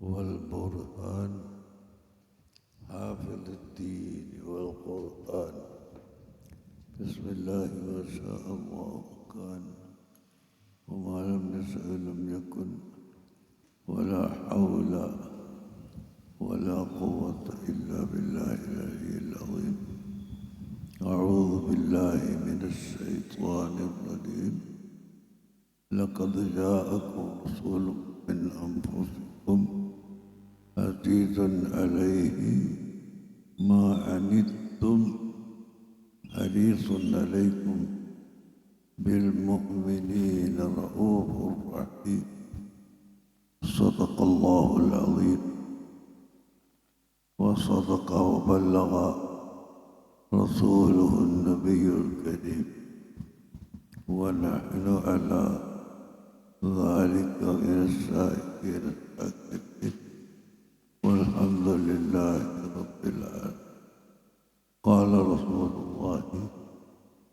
والبرهان حافظ الدين والقرآن. بسم الله ما شاء الله كان، وما لم يشأ لم يكن، ولا حول ولا قوة إلا بالله العلي العظيم. أعوذ بالله من الشيطان الرجيم. لقد جاءكم رسول من أنفسكم عزيز عليه ما عنتم حريص عليكم بالمؤمنين رؤوف رحيم. صدق الله العظيم وصدق وبلغ رسوله النبي الكريم، ونحن على ذلك من الشاكرين الشاكرين، والحمد لله رب العالمين. قال رسول الله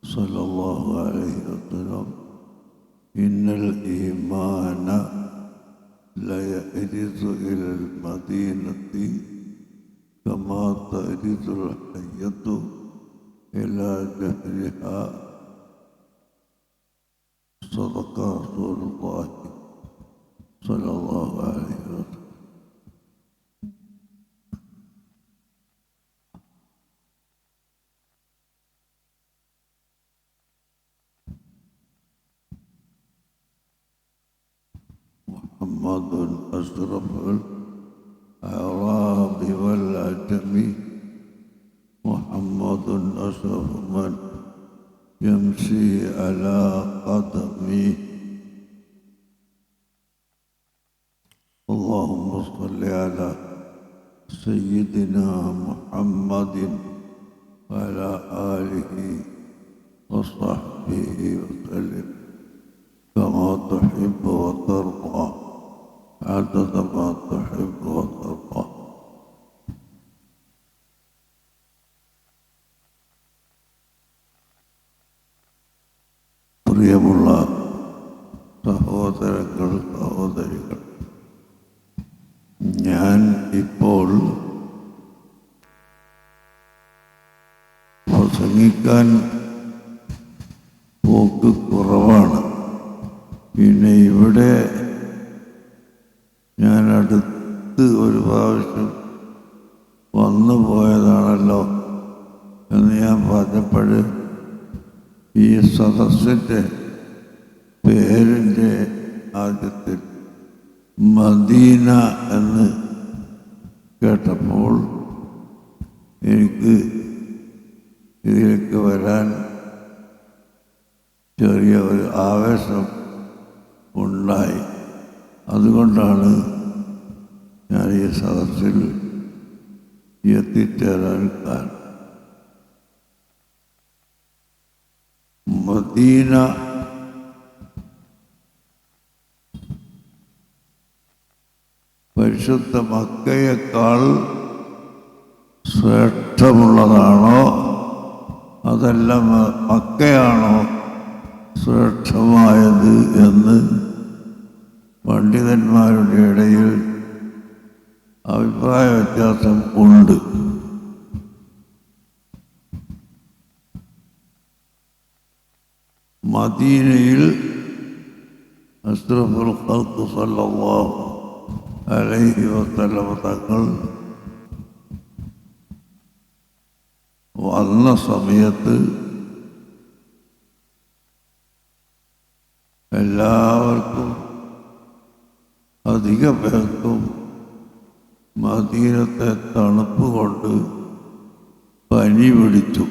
صلى الله عليه وسلم: إن الإيمان لا يئرز إلى المدينة كما تئرز الحية إلى جحرها. صدق رسول الله صلى الله عليه وسلم. محمد أشرف الأعراب والعجم، محمد أشرف من يمشي على قدمه. اللهم صل على سيدنا محمد وعلى آله وصحبه وسلم كما تحب وترضى عدد ما تحب وترضى. പ്രിയമുള്ള സഹോദരങ്ങൾ, സഹോദരികൾ, ഞാൻ ഇപ്പോൾ പ്രസംഗിക്കാൻ പോക്ക് കുറവാണ്. പിന്നെ ഇവിടെ ഞാൻ അടുത്ത് ഒരു പ്രാവശ്യം വന്നു പോയതാണല്ലോ എന്ന് ഞാൻ പറഞ്ഞപ്പോൾ ഈ സദസ്സിൻ്റെ പേരിൻ്റെ ആദ്യത്തിൽ മദീന എന്ന് കേട്ടപ്പോൾ എനിക്ക് ഇതിലേക്ക് വരാൻ ചെറിയ ഒരു ആവേശം ഉണ്ടായി. അതുകൊണ്ടാണ് ഞാൻ ഈ സദസ്സിൽ എത്തിച്ചേരാൻ കാരണം. മദീന പരിശുദ്ധ മക്കയേക്കാൾ ശ്രേഷ്ഠമുള്ളതാണോ അതല്ല മക്കയാണോ ശ്രേഷ്ഠമായത് എന്ന് പണ്ഡിതന്മാരുടെ ഇടയിൽ അഭിപ്രായ വ്യത്യാസം ഉണ്ട്. മദീനയിൽ അഷ്റഫുൽ ഖൽഖ് സല്ലല്ലാഹു അലൈഹി വസല്ലം തങ്ങൾ വന്ന സമയത്ത് എല്ലാവർക്കും അധിക പേർക്കും മദീനത്തെ തണുപ്പ് കൊണ്ട് പനി പിടിച്ചു.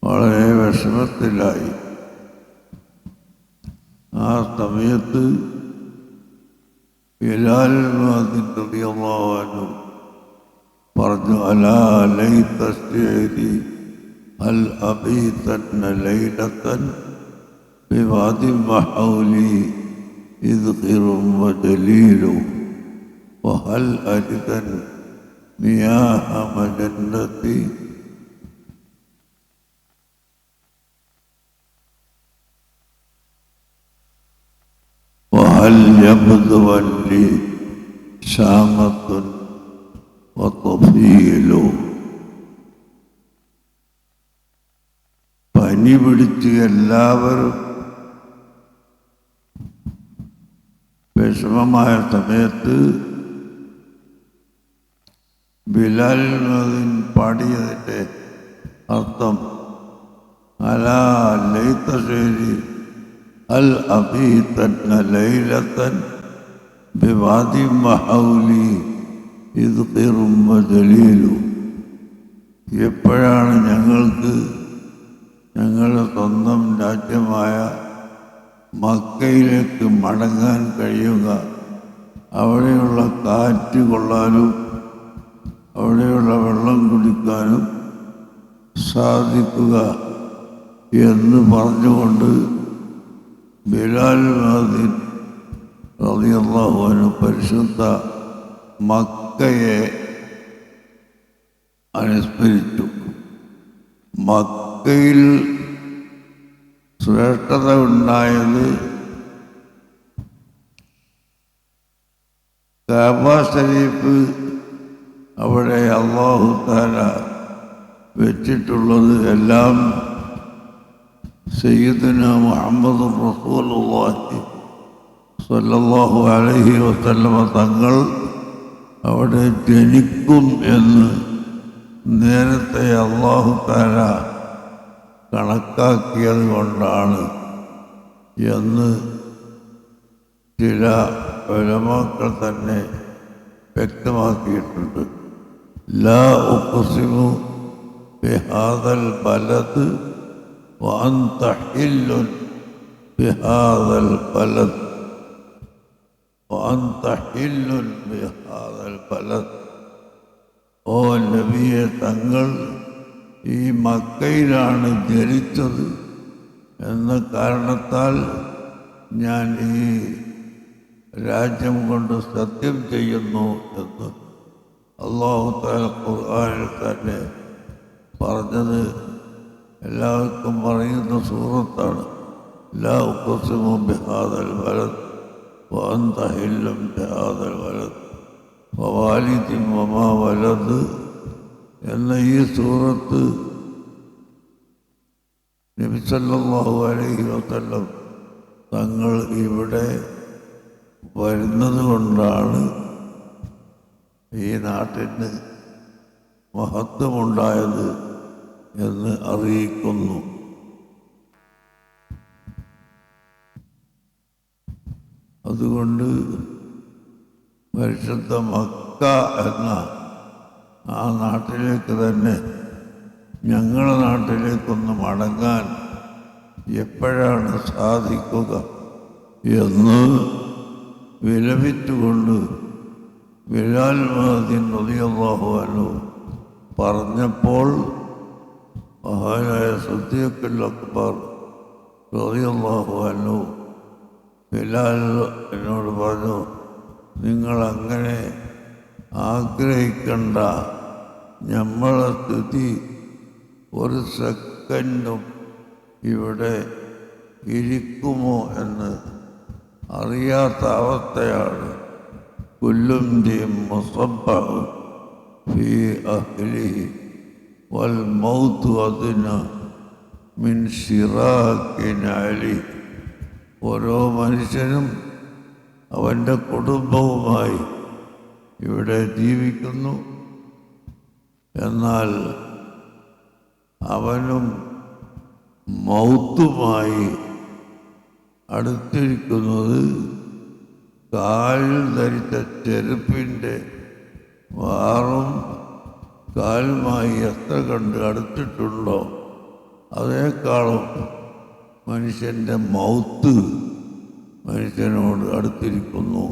വളരെ വിഷമത്തിലായി. ആ സമയത്ത് ബിലാൽ റളിയല്ലാഹു അൻഹു പറഞ്ഞു: അലാ ലൈത ശിഅരി ഹൽ അബീതന്ന ലൈലതൻ ബിവാദി വഹൗലി ഇദ്ഖിറും വജലീലു വഹൽ അരിദൻ മിയാഹ മജന്നതി. وهل يبدو لي ശാമത്തുൻ വതഫീലു. പനി പിടിച്ച് എല്ലാവരും വിഷമമായ സമയത്ത് ബിലാൽ മുഅദ്ദിൻ പാടിയതിൻ്റെ അർത്ഥം അലാ ലൈത ശൈരി അൽ അബീതന്ന ലൈലത്തൻ ബിവാദി മഹൗലി ഇദ്ഖിറും വജലീലു. എപ്പോഴാണ് ഞങ്ങൾക്ക് ഞങ്ങളുടെ സ്വന്തം രാജ്യമായ മക്കയിലേക്ക് മടങ്ങാൻ കഴിയുക, അവിടെയുള്ള കാറ്റ് കൊള്ളാനും അവിടെയുള്ള വെള്ളം കുടിക്കാനും സാധിക്കുക എന്ന് പറഞ്ഞുകൊണ്ട് ബിലാൽ മുഅദ്ദിൻ റളിയല്ലാഹു അൻഹു പരിശുദ്ധ മക്കയെ അനുസ്മരിച്ചു. മക്കയിൽ ശ്രേഷ്ഠത ഉണ്ടായത് കഅബ ശരീഫ് അവിടെ അല്ലാഹു തആല വെച്ചിട്ടുള്ളത് എല്ലാം സയ്യിദുനാ മുഹമ്മദ് റസൂലുള്ളാഹി സ്വല്ലല്ലാഹു അലൈഹി വസല്ലമ തങ്ങൾ അവിടെ ജനിക്കും എന്ന് നേരത്തെ അല്ലാഹു തആല കണക്കാക്കിയത് കൊണ്ടാണ് എന്ന് ചില ഉലമാക്കൾ തന്നെ വ്യക്തമാക്കിയിട്ടുണ്ട്. ലാ ഉഖ്സിമു ബിഹാദൽ ബലദ് വഅൻത ഹില്ലുൻ ബിഹാദൽ ബലദ് വഅൻത ഹില്ലുൻ ബിഹാദൽ ബലദ്. ഓ നബിയെ, തങ്ങൾ ഈ മക്കയിലാണ് ജനിച്ചത് എന്ന കാരണത്താൽ ഞാൻ ഈ രാജ്യം കൊണ്ട് സത്യം ചെയ്യുന്നു എന്ന് അല്ലാഹു തആല ഖുർആനിൽ തന്നെ പറഞ്ഞത് എല്ലാവർക്കും പറയുന്ന സൂറത്താണ്. ലാ ഉഖ്സിമു ബിഹാദൽ ബലദ് വഅൻത ഹില്ലും ബിഹാദൽ ബലദ് വവാലിദിൻ വമാ വലദ് എന്ന ഈ സൂറത്ത് നബി സല്ലല്ലാഹു അലൈഹി വസല്ലം തങ്ങൾ ഇവിടെ വരുന്നത് കൊണ്ടാണ് ഈ നാട്ടിന് മഹത്വമുണ്ടായത് എന്ന് അറിയിക്കുന്നു. അതുകൊണ്ട് പരിശുദ്ധ മക്ക എന്ന ആ നാട്ടിലേക്ക് തന്നെ ഞങ്ങളുടെ നാട്ടിലേക്കൊന്ന് മടങ്ങാൻ എപ്പോഴാണ് സാധിക്കുക എന്ന് വിലപിച്ചുകൊണ്ട് ബിലാൽ മുഅദ്ദിൻ റളിയല്ലാഹു അൻഹു പറഞ്ഞപ്പോൾ മഹാനായ സിദ്ദീഖുൽ അക്ബർ റളിയല്ലാഹു അൻഹു ബിലാലിനോട് പറഞ്ഞു, നിങ്ങളങ്ങനെ ആഗ്രഹിക്കണ്ട, നമ്മളെ സ്ഥിതി ഒരു സെക്കൻഡും ഇവിടെ ഇരിക്കുമോ എന്ന് അറിയാത്ത അവസ്ഥയാണ്. കുല്ലും മുസബ്ബഹു ഫീ അഹ്ലിഹി വൽ മൗതു അദ്നാ മിൻ ശിറാക്കി നഅലി. ഓരോ മനുഷ്യനും അവൻ്റെ കുടുംബവുമായി ഇവിടെ ജീവിക്കുന്നു. എന്നാൽ അവനും മൗത്തുമായി അടുത്തിരിക്കുന്നത് കാലിൽ ധരിച്ച ചെരുപ്പിൻ്റെ വാറും കാലുമായി എത്ര കണ്ട് അടുത്തിട്ടുണ്ടോ അതേക്കാളും മനുഷ്യൻ്റെ മൗത്ത് മനുഷ്യനോട് അടുത്തിരിക്കുന്നു.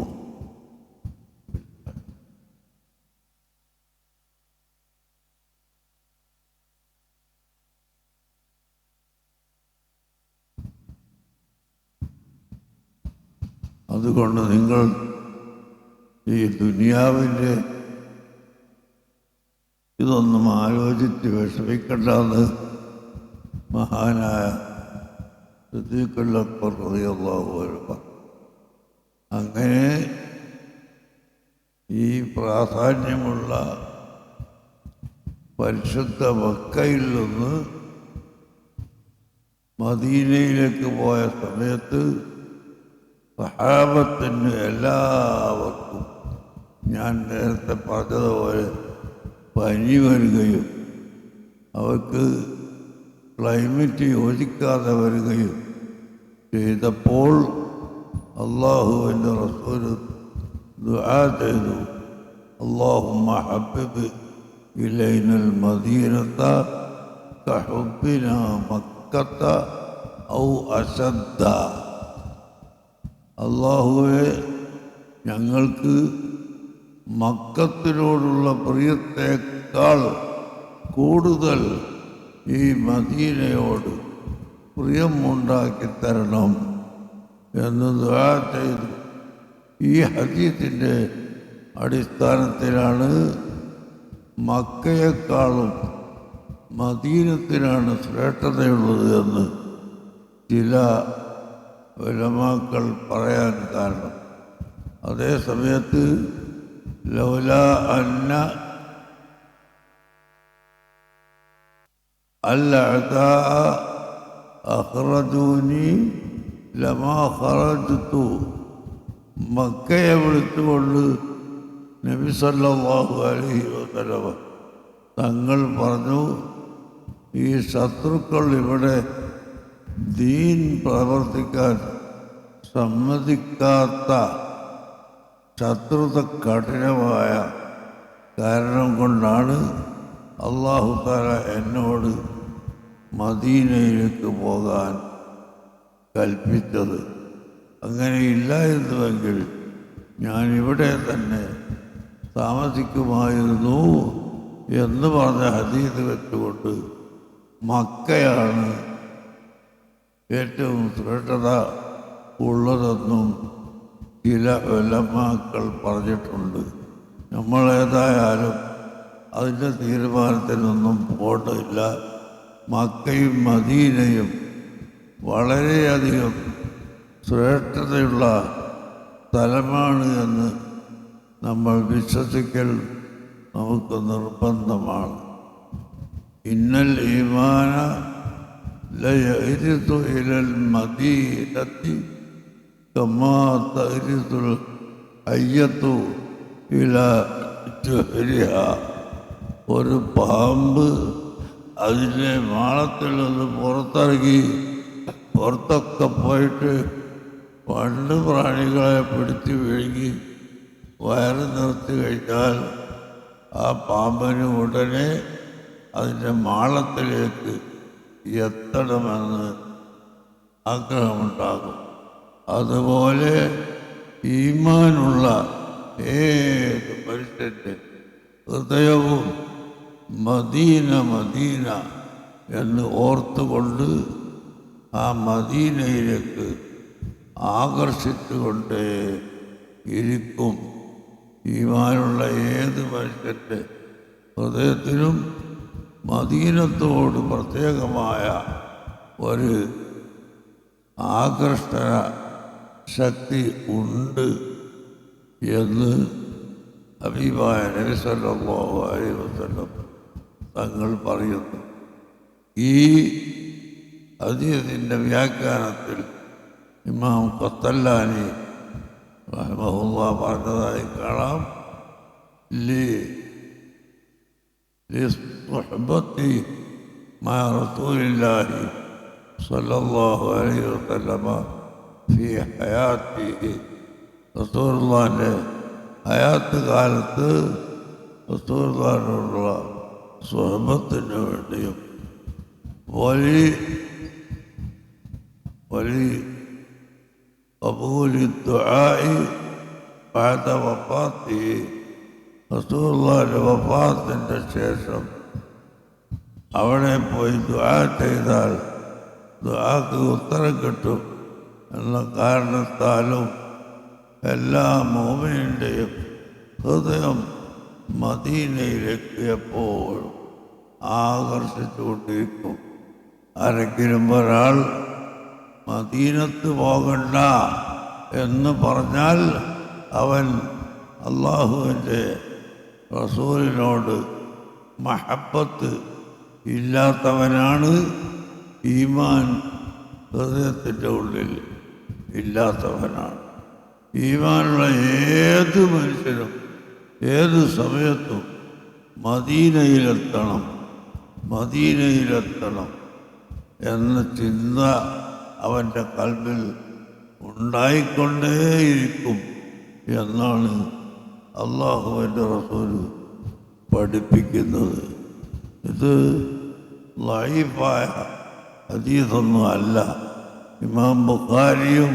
അതുകൊണ്ട് നിങ്ങൾ ഈ ദുനിയാവിൻ്റെ ഇതൊന്നും ആലോചിച്ച് വിഷമിക്കേണ്ടെന്ന് മഹാനായ സിദ്ദീഖുൽ അക്ബർ റളിയല്ലാഹു അൻഹു പറഞ്ഞു. അങ്ങനെ ഈ പ്രാധാന്യമുള്ള പരിശുദ്ധ മക്കയിൽ നിന്ന് മദീനയിലേക്ക് പോയ സമയത്ത് സഹാബത്തിന് എല്ലാവർക്കും ഞാൻ നേരത്തെ പറഞ്ഞതുപോലെ പനി വരികയും അവർക്ക് ക്ലൈമറ്റ് യോജിക്കാതെ വരികയും ചെയ്തപ്പോൾ അള്ളാഹുവിൻ്റെ റസൂൽ ദുആ ചെയ്തു, അല്ലാഹുമ്മ ഹബ്ബിബ് ഇലൈനൽ മദീനത കഹുബ്ബിനാ മക്കത്ത ഔ അശദ്ദ. അള്ളാഹുവെ, ഞങ്ങൾക്ക് മക്കത്തിനോടുള്ള പ്രിയത്തേക്കാൾ കൂടുതൽ ഈ മദീനയോട് പ്രിയമുണ്ടാക്കി തരണം എന്ന് ദുആ ചെയ്തു. ഈ ഹദീസിൻ്റെ അടിസ്ഥാനത്തിലാണ് മക്കയെക്കാളും മദീനത്തിനാണ് ശ്രേഷ്ഠതയുള്ളത് എന്ന് ചില ഉലമാക്കൾ പറയാൻ കാരണം. അതേ സമയത്ത് ലൗലാ അന്ന അൽഅദാഅ അഖ്റജൂനി ലമാ ഖറജ്തു. മക്കയെ വിളിച്ചുകൊണ്ട് നബി സല്ലല്ലാഹു അലൈഹി വസല്ലം തങ്ങൾ പറഞ്ഞു, ഈ ശത്രുക്കൾ ഇവിടെ ദീൻ പ്രവർത്തിക്കാൻ സമ്മതിക്കാത്ത ശത്രുത കഠിനമായ കാരണം കൊണ്ടാണ് അല്ലാഹു തആല എന്നോട് മദീനയിലേക്ക് പോകാൻ കൽപ്പിച്ചത്. അങ്ങനെയില്ലായിരുന്നുവെങ്കിൽ ഞാനിവിടെ തന്നെ താമസിക്കുമായിരുന്നു എന്ന് പറഞ്ഞ ഹദീസ് വെച്ചുകൊണ്ട് മക്കയാണ് ഏറ്റവും ശ്രേഷ്ഠത ഉള്ളതെന്നും ചില ഉലമാക്കൾ പറഞ്ഞിട്ടുണ്ട്. നമ്മളേതായാലും അതിൻ്റെ തീരുമാനത്തിനൊന്നും പോയിട്ടില്ല. മക്കയും മദീനയും വളരെയധികം ശ്രേഷ്ഠതയുള്ള സ്ഥലമാണ് എന്ന് നമ്മൾ വിശ്വസിക്കൽ നമുക്ക് നിർബന്ധമാണ്. ഇന്നൽ ഈമാന ലയരിതു ഇലൽ മദീനത്തി കമാ തരിതുൽ ഹയ്യത്തു ഇലാ ജുഹ്രിഹാ. ഒരു പാമ്പ് അതിൻ്റെ മാളത്തിൽ നിന്ന് പുറത്തിറങ്ങി പുറത്തൊക്കെ പോയിട്ട് പണ്ട് പ്രാണികളെ പിടിച്ച് വിഴുങ്ങി വയറ് നിർത്തി കഴിഞ്ഞാൽ ആ പാമ്പിന് ഉടനെ അതിൻ്റെ മാളത്തിലേക്ക് എത്തണമെന്ന് ആഗ്രഹമുണ്ടാകും. അതുപോലെ ഈമാനുള്ള ഏത് മനുഷ്യൻ്റെ ഹൃദയവും മദീന മദീന എന്ന് ഓർത്തുകൊണ്ട് ആ മദീനയിലേക്ക് ആകർഷിച്ചുകൊണ്ടേ ഇരിക്കും. ഈമാനുള്ള ഏത് മനുഷ്യൻ്റെ ഹൃദയത്തിനും മദീനത്തോട് പ്രത്യേകമായ ഒരു ആകർഷണ ശക്തി ഉണ്ട് എന്ന് ഹബീബായ നബി സല്ലല്ലാഹു അലൈഹി വസല്ലം തങ്ങൾ പറയുന്നു. ഈ ഹദീസിൻ്റെ വ്യാഖ്യാനത്തിൽ ഇമാം ഖത്തല്ലാനി റഹിമഹുല്ലാഹ് പറഞ്ഞതായി കാണാം, ലിസ്സുഹ്ബത്തി മഅ റസൂലില്ലാഹി സല്ലല്ലാഹു അലൈഹി വസല്ലമ ഫി ഹയാത്തിഹി. റസൂലുള്ളാഹിൻ്റെ ഹയാത്ത് കാലത്ത് റസൂലുള്ളാഹിനോടുള്ള സുഹബത്തിന് വേണ്ടിയും വലി ഖബൂലി ദുആഇ ബഅദ വഫാത്തിഹി. റസൂലുള്ളാഹിന്റെ വഫാത്തിൻ്റെ ശേഷം അവിടെ പോയി ദുആ ചെയ്താൽ ദുആക്ക് ഉത്തരം കിട്ടും എന്ന കാരണത്താലും എല്ലാ മുഅ്മിനീൻ്റെയും ഹൃദയം മദീനയിലേക്ക് എപ്പോഴും ആകർഷിച്ചുകൊണ്ടിരിക്കും. ആരെങ്കിലും ഒരാൾ മദീനത്ത് പോകണ്ട എന്ന് പറഞ്ഞാൽ അവൻ അള്ളാഹുവിൻ്റെ റസൂലിനോട് മഹബത്ത് ഇല്ലാത്തവനാണ് ഈമാൻ ഹൃദയത്തിൻ്റെ ഉള്ളിൽ ഇല്ലാത്തവനാണ്. ഈമാനുള്ള ഏത് മനുഷ്യനും ഏത് സമയത്തും മദീനയിലെത്തണം എന്ന ചിന്ത അവൻ്റെ കൽബിൽ ഉണ്ടായിക്കൊണ്ടേയിരിക്കും എന്നാണ് അള്ളാഹുവിൻ്റെ റസൂൽ പഠിപ്പിക്കുന്നത്. ഇത് ലൈഫായ ഹദീസൊന്നും അല്ല. ഇമാം ബുഖാരിയും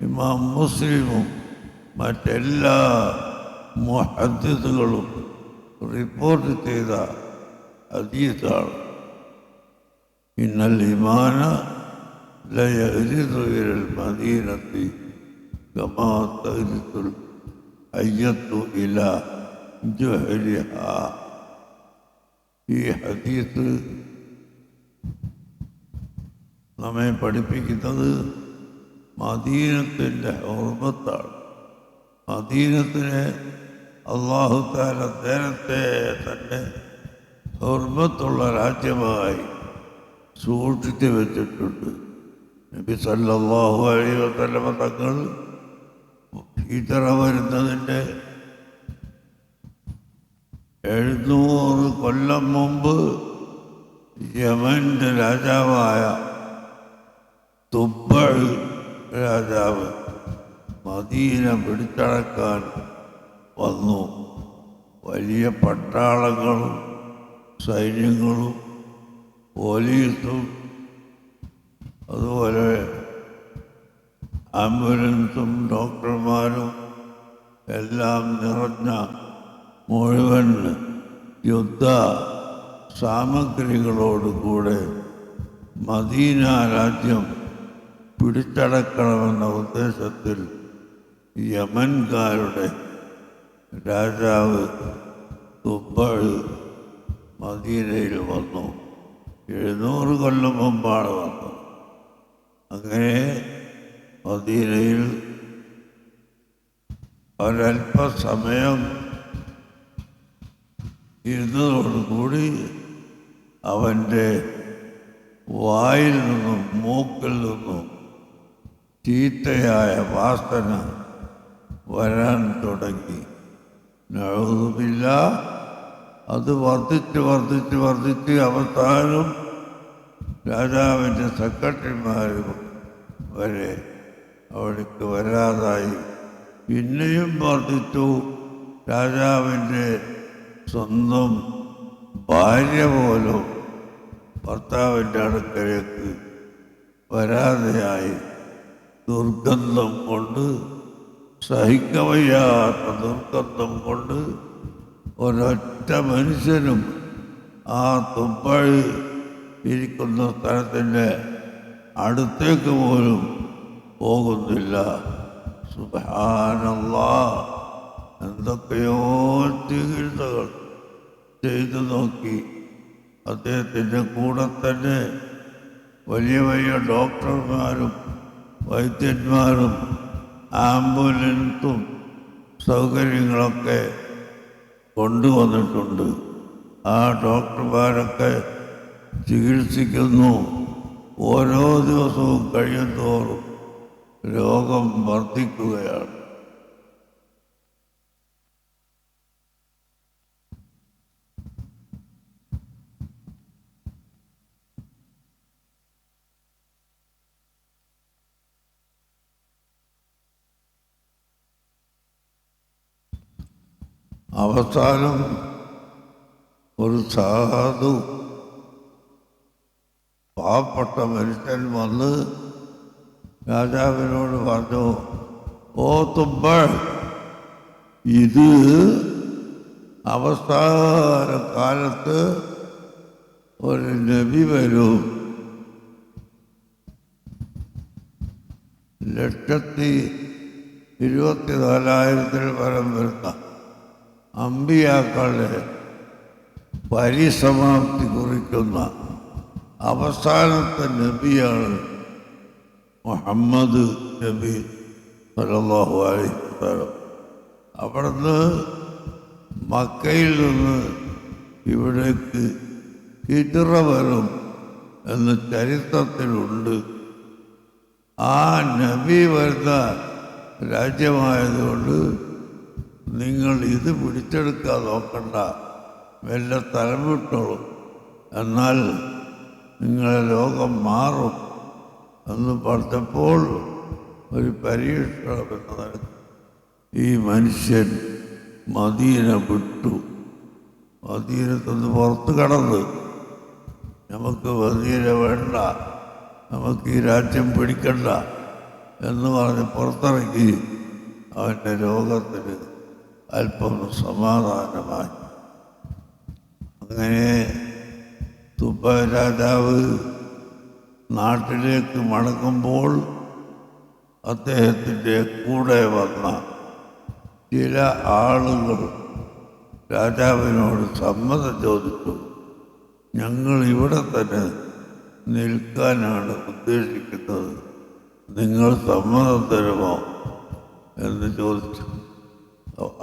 ഇമാം മുസ്ലിമും മറ്റെല്ലാ മുഹദ്ദിസുകളും റിപ്പോർട്ട് ചെയ്ത ഹദീസാണ്. ഇന്നൽ ഈമാന ലയഗ്രിദു ഇലൽ മദീനത്തി കമാ തഗ്രിദുൽ ഹയ്യത്തു ഇലാ ജുഹരിഹാ. ഈ ഹദീസ് നമ്മെ പഠിപ്പിക്കുന്നത് മദീനത്തിൻ്റെ ഹുർമത്താണ്. മദീനത്തിനെ അല്ലാഹു തആല നേരത്തെ തന്നെ ഹുർമത്തുള്ള രാജ്യമായി സൂക്ഷിച്ചു വെച്ചിട്ടുണ്ട്. നബി സല്ലല്ലാഹു അലൈഹി വസല്ലമ തങ്ങൾ ഹിജ്റ വരുന്നതിൻ്റെ 700 കൊല്ലം മുമ്പ് യമൻ്റെ രാജാവായ തുബ്ബഅ് രാജാവ് മദീന പിടിച്ചടക്കാൻ വന്നു. വലിയ പട്ടാളങ്ങളും സൈന്യങ്ങളും പോലീസും അതുപോലെ ആംബുലൻസും ഡോക്ടർമാരും എല്ലാം നിറഞ്ഞ മുഴുവൻ യുദ്ധ സാമഗ്രികളോടുകൂടെ മദീന രാജ്യം പിടിച്ചടക്കണമെന്ന ഉദ്ദേശത്തിൽ യമൻകാരുടെ രാജാവ് തുബ്ബഅ് മദീനയിൽ വന്നു. 700 കൊല്ലം മുമ്പാണ് വന്നത്. അങ്ങനെ മദീനയിൽ ഒരല്പസമയം ഇരുന്നതോടുകൂടി അവൻ്റെ വായിൽ നിന്നും മൂക്കിൽ നിന്നും ചീത്തയായ വാസന വരാൻ തുടങ്ങി. നഊദുബില്ലാഹ്. അത് വർദ്ധിച്ച് അവസാനം രാജാവിൻ്റെ സെക്രട്ടറിമാരും വരെ അവിടേക്ക് വരാതായി. പിന്നെയും വർദ്ധിച്ചു. രാജാവിൻ്റെ സ്വന്തം ഭാര്യ പോലും ഭർത്താവിൻ്റെ അടുക്കലേക്ക് വരാതെയായി. ദുർഗന്ധം കൊണ്ട്, സഹിക്കവയ്യാത്ത ദുർഗന്ധം കൊണ്ട് ഒരൊറ്റ മനുഷ്യനും ആ തുബ്ബഅ് ഇരിക്കുന്ന സ്ഥലത്തിൻ്റെ അടുത്തേക്ക് പോലും പോകുന്നില്ല. സുബ്ഹാനല്ലാഹ്. എന്തൊക്കെയോ ചികിത്സകൾ ചെയ്തു നോക്കി. അദ്ദേഹത്തിൻ്റെ കൂടെ തന്നെ വലിയ വലിയ ഡോക്ടർമാരും വൈദ്യന്മാരും ആംബുലൻസും സൗകര്യങ്ങളൊക്കെ കൊണ്ടുവന്നിട്ടുണ്ട്. ആ ഡോക്ടർമാരൊക്കെ ചികിത്സിക്കുന്നു. ഓരോ ദിവസവും കഴിയുന്തോറും രോഗം വർദ്ധിക്കുകയാണ്. അവസാനം ഒരു സാധു പാവപ്പെട്ട മനുഷ്യൻ വന്ന് രാജാവിനോട് പറഞ്ഞു, ഓ തുബ്ബഅ്, ഇത് അവസാന കാലത്ത് ഒരു നബി വരും. 124,000 പരം വരുന്ന അമ്പിയാക്കളുടെ പരിസമാപ്തി കുറിക്കുന്ന അവസാനത്തെ നബിയാണ് മുഹമ്മദ് നബി സല്ലല്ലാഹു അലൈഹി വസല്ലം. അവിടുന്ന് മക്കയിൽ നിന്ന് ഇവിടേക്ക് ഹിജ്റ വരും എന്ന് ചരിത്രത്തിലുണ്ട്. ആ നബി വരുന്ന രാജ്യമായതുകൊണ്ട് നിങ്ങൾ ഇത് പിടിച്ചെടുക്കാൻ നോക്കണ്ട, മെല്ലെ തലം വിട്ടോളൂ, എന്നാൽ നിങ്ങളെ ലോകം മാറും എന്ന് പറഞ്ഞപ്പോൾ ഒരു പരീക്ഷണം എന്നതാണ് ഈ മനുഷ്യൻ മദീന വിട്ടു. മദീനത്തുനിന്ന് പുറത്ത് കടന്ന് നമുക്ക് മദീന വേണ്ട, നമുക്ക് ഈ രാജ്യം പിടിക്കണ്ട എന്ന് പറഞ്ഞ് പുറത്തിറങ്ങി അവൻ്റെ രോഗത്തിന് അല്പം സമാധാനമായി. അങ്ങനെ തുബ രാജാവ് നാട്ടിലേക്ക് മടങ്ങുമ്പോൾ അദ്ദേഹത്തിൻ്റെ കൂടെ വന്ന ചില ആളുകൾ രാജാവിനോട് സമ്മതം ചോദിച്ചു. ഞങ്ങൾ ഇവിടെ തന്നെ നിൽക്കാനാണ് ഉദ്ദേശിക്കുന്നത്, നിങ്ങൾ സമ്മതം തരുമോ എന്ന് ചോദിച്ചു.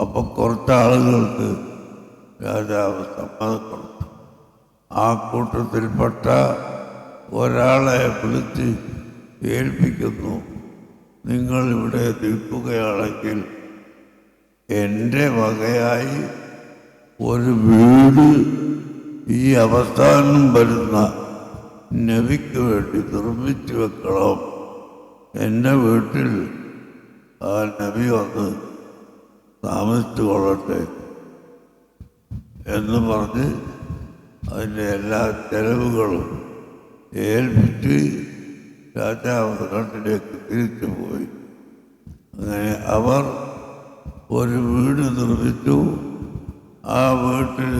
അപ്പോൾ കുറച്ചാളുകൾക്ക് രാജാവ് സമ്മതം കൊടുത്തു. ആ കൂട്ടത്തിൽപ്പെട്ട ഒരാളെ വിളിച്ച് ഏൽപ്പിക്കുന്നു, നിങ്ങൾ ഇവിടെ നിൽക്കുകയാണെങ്കിൽ എൻ്റെ വകയായി ഒരു വീട് ഈ അവസാനം വരുന്ന നബിക്ക് വേണ്ടി നിർമ്മിച്ചു വെക്കണം. എൻ്റെ വീട്ടിൽ ആ നബി വന്ന് താമസിച്ചു കൊള്ളട്ടെ എന്ന് പറഞ്ഞ് അതിൻ്റെ എല്ലാ ചെലവുകളും ഏൽപ്പിച്ച് രാജാവ് നാട്ടിലേക്ക് തിരിച്ചു പോയി. അങ്ങനെ അവർ ഒരു വീട് നിർമ്മിച്ചു. ആ വീട്ടിൽ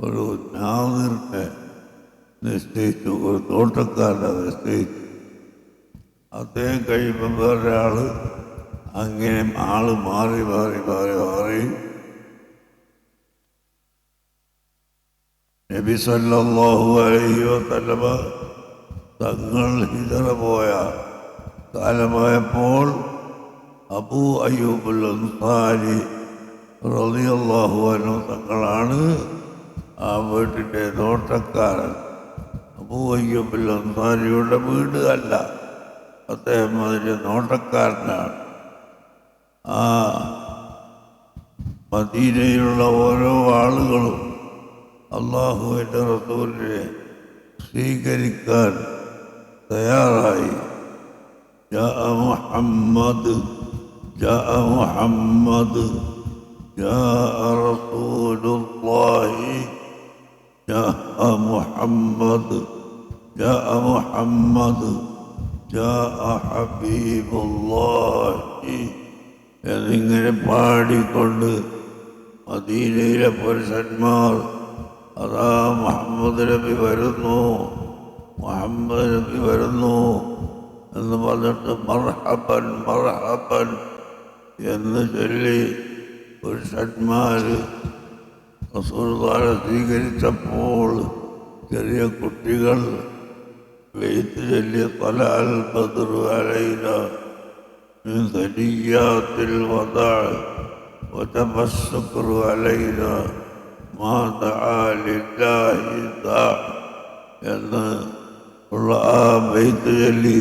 ഒരു നാദിറിനെ നിശ്ചയിച്ചു, ഒരു തോട്ടക്കാരനെ നിശ്ചയിച്ചു. അദ്ദേഹം കഴിയുമ്പോൾ വേറൊരാൾ, അങ്ങനെ ആള് മാറി മാറി മാറി മാറി നബി സല്ലല്ലാഹു അലൈഹി വസല്ലമ തങ്ങൾ ഹിജ്റ പോയ കാലമായപ്പോൾ അബൂ അയ്യൂബുൽ അൻസാരി റളിയല്ലാഹു അൻഹു തങ്ങളാണ് ആ വീട്ടിൻ്റെ തോട്ടക്കാരൻ. അബൂ അയ്യൂബുൽ അൻസാരിയുടെ വീട് അല്ല, അദ്ദേഹം അതിൻ്റെ നോട്ടക്കാരനാണ്. ആ മദീനയിലുള്ള ഓരോ ആളുകളും അല്ലാഹുവിൻ്റെ റസൂലിനെ സ്വീകരിക്കാൻ തയ്യാറായി. ജാഅ മുഹമ്മദ്, ജാഅ മുഹമ്മദ്, ജാഅ റസൂലുള്ളാഹി, ജാഅ മുഹമ്മദ്, ജാഅ മുഹമ്മദ്, ജാഅ ഹബീബുല്ലാഹി എന്നിങ്ങനെ പാടിക്കൊണ്ട് മദീനയിലെ പുരുഷന്മാർ അതാ മുഹമ്മദ് നബി വരുന്നു, മുഹമ്മദ് നബി വരുന്നു എന്ന് പറഞ്ഞിട്ട് മർഹബൻ മർഹബൻ എന്ന് ചൊല്ലി പുരുഷന്മാർ റസൂലുള്ളാഹിയെ സ്വീകരിച്ചപ്പോൾ ചെറിയ കുട്ടികൾ വെയ്ത്ത് ചൊല്ലിയ തലഅൽ ബദ്റു അലൈന മിൻ സനിയ്യാത്തിൽ വദാ വതബസ്സുക്റു അലൈന മാ ദഅ ലില്ലാഹി ദാ എന്ന് ഉള്ള ആ വെയ്ത്ത് ചൊല്ലി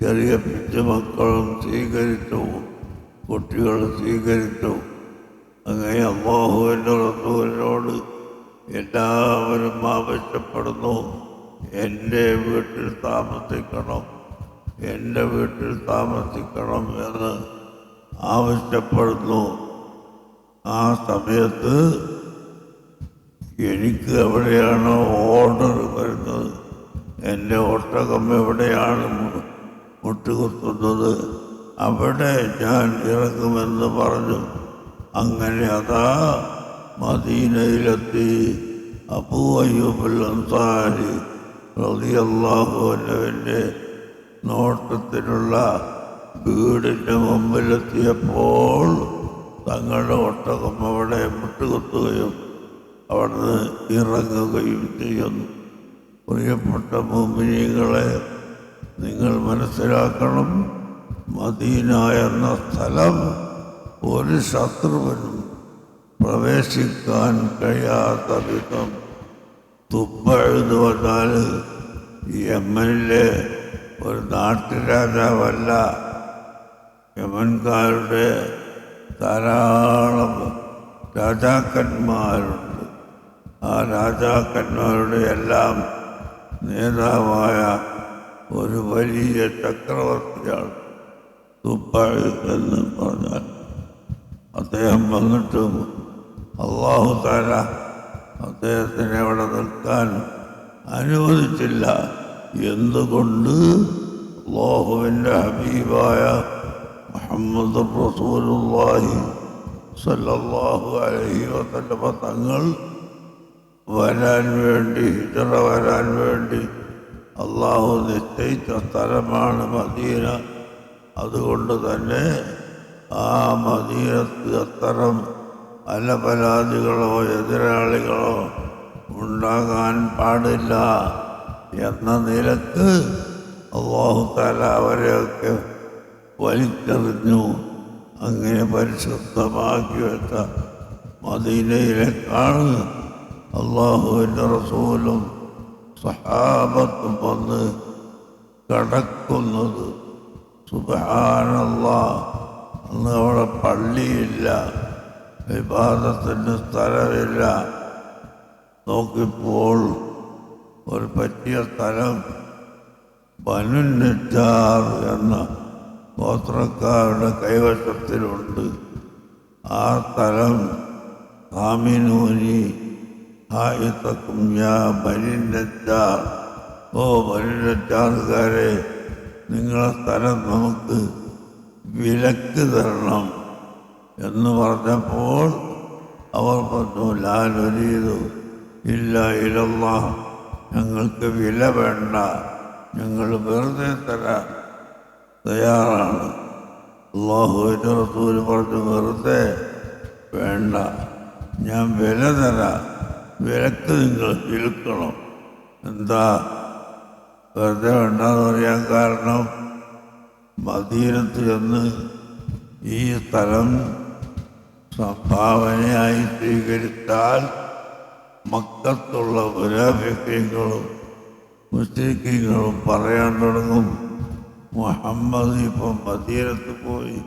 ചെറിയ പിച്ചുമക്കളും സ്വീകരിച്ചു, കുട്ടികൾ സ്വീകരിച്ചു. അങ്ങനെ അല്ലാഹുവിൻ്റെ റസൂലിനോട് എല്ലാവരും ആവശ്യപ്പെടുന്നു, എൻ്റെ വീട്ടിൽ താമസിക്കണം, എൻ്റെ വീട്ടിൽ താമസിക്കണം എന്ന് ആവശ്യപ്പെടുന്നു. ആ സമയത്ത് എനിക്ക് എവിടെയാണോ ഓർഡർ വരുന്നത്, എൻ്റെ ഒട്ടകം എവിടെയാണ് മുട്ടുകുത്തുന്നത്, അവിടെ ഞാൻ ഇറങ്ങുമെന്ന് പറഞ്ഞു. അങ്ങനെ അതാ മദീനയിലെത്തി. അബൂ അയ്യൂബുൽ അൻസാരി റളിയല്ലാഹു അൻഹുവിൻ്റെ നോട്ടത്തിലുള്ള വീടിൻ്റെ മുമ്പിലെത്തിയപ്പോൾ തങ്ങളുടെ ഒട്ടകം അവിടെ മുട്ടുകുത്തുകയും അവിടുന്ന് ഇറങ്ങുകയും ചെയ്യുന്നു. പ്രിയപ്പെട്ട മുഅ്മിനീങ്ങളെ, നിങ്ങൾ മനസ്സിലാക്കണം, മദീന എന്ന സ്ഥലം ഒരു ശത്രുവിനും പ്രവേശിക്കാൻ കഴിയാത്ത വിധം തുപ്പ എന്ന് പറഞ്ഞാൽ യമനിലെ ഒരു നാട്ടുരാജാവല്ല, യമൻകാരുടെ ധാരാളം രാജാക്കന്മാരുണ്ട്. ആ രാജാക്കന്മാരുടെ എല്ലാം നേതാവായ ഒരു വലിയ ചക്രവർത്തിയാണ് തുപ്പാഴ് എന്ന് പറഞ്ഞാൽ. അദ്ദേഹം വന്നിട്ടും അല്ലാഹു തആല അദ്ദേഹത്തിനെ അവിടെ നിൽക്കാൻ അനുവദിച്ചില്ല. എന്തുകൊണ്ട്? അല്ലാഹുവിൻ്റെ ഹബീബായ മുഹമ്മദ് റസൂലുള്ളാഹി സ്വല്ലല്ലാഹു അലൈഹി വസല്ലമ തങ്ങൾ വരാൻ വേണ്ടി, ഹിജ്റ വരാൻ വേണ്ടി അള്ളാഹു നിശ്ചയിച്ച സ്ഥലമാണ് മദീന. അതുകൊണ്ട് തന്നെ ആ മദീനത്ത് അത്തരം അലപലാദികളോ എതിരാളികളോ ഉണ്ടാകാൻ പാടില്ല എന്ന നിലക്ക് അല്ലാഹു തആല അവരെയൊക്കെ വലിച്ചെറിഞ്ഞു. അങ്ങനെ പരിശുദ്ധമാക്കി വെച്ച മദീനയിലേക്കാണ് അല്ലാഹുവിൻ്റെ റസൂലും സഹാബത്തും വന്ന് കടക്കുന്നത്. സുബ്ഹാനല്ലാഹ്, അന്ന് അവിടെ പള്ളിയില്ല, ഇബാദത്തിന് സ്ഥലമില്ല. നോക്കിപ്പോൾ ഒരു പറ്റിയ സ്ഥലം ബനു നജ്ജാർ എന്ന ഗോത്രക്കാരുടെ കൈവശത്തിലുണ്ട്. ആ സ്ഥലം ആമിനൂനി ഹായിത്തക്കും യാ ബനി നജ്ജാർ, ഓ ബനി നജ്ജാറുകാരെ, നിങ്ങളെ സ്ഥലം നമുക്ക് വിലക്ക് തരണം എന്ന് പറഞ്ഞപ്പോൾ അവർ പറഞ്ഞു, ലാ നുരീദു ഇല്ലാ ഇലല്ലാഹ്, ഞങ്ങൾക്ക് വില വേണ്ട, ഞങ്ങൾ വെറുതെ തരാൻ തയ്യാറാണ്. അല്ലാഹുവിൻ്റെ റസൂൽ പറഞ്ഞു, വെറുതെ വേണ്ട, ഞാൻ വില തരാം, വിലക്ക് നിങ്ങൾ വിൽക്കണം. എന്താ വെറുതെ വേണ്ടെന്ന് പറയാൻ കാരണം, മദീനത്ത് ചെന്ന് ഈ സ്ഥലം സംഭാവനയായി സ്വീകരിച്ചാൽ മക്കത്തുള്ള മുനാഫിഖീങ്ങളും മുശ്രിക്കീങ്ങളും പറയാൻ തുടങ്ങും, മുഹമ്മദ് ഇപ്പം മദീനത്ത് പോയി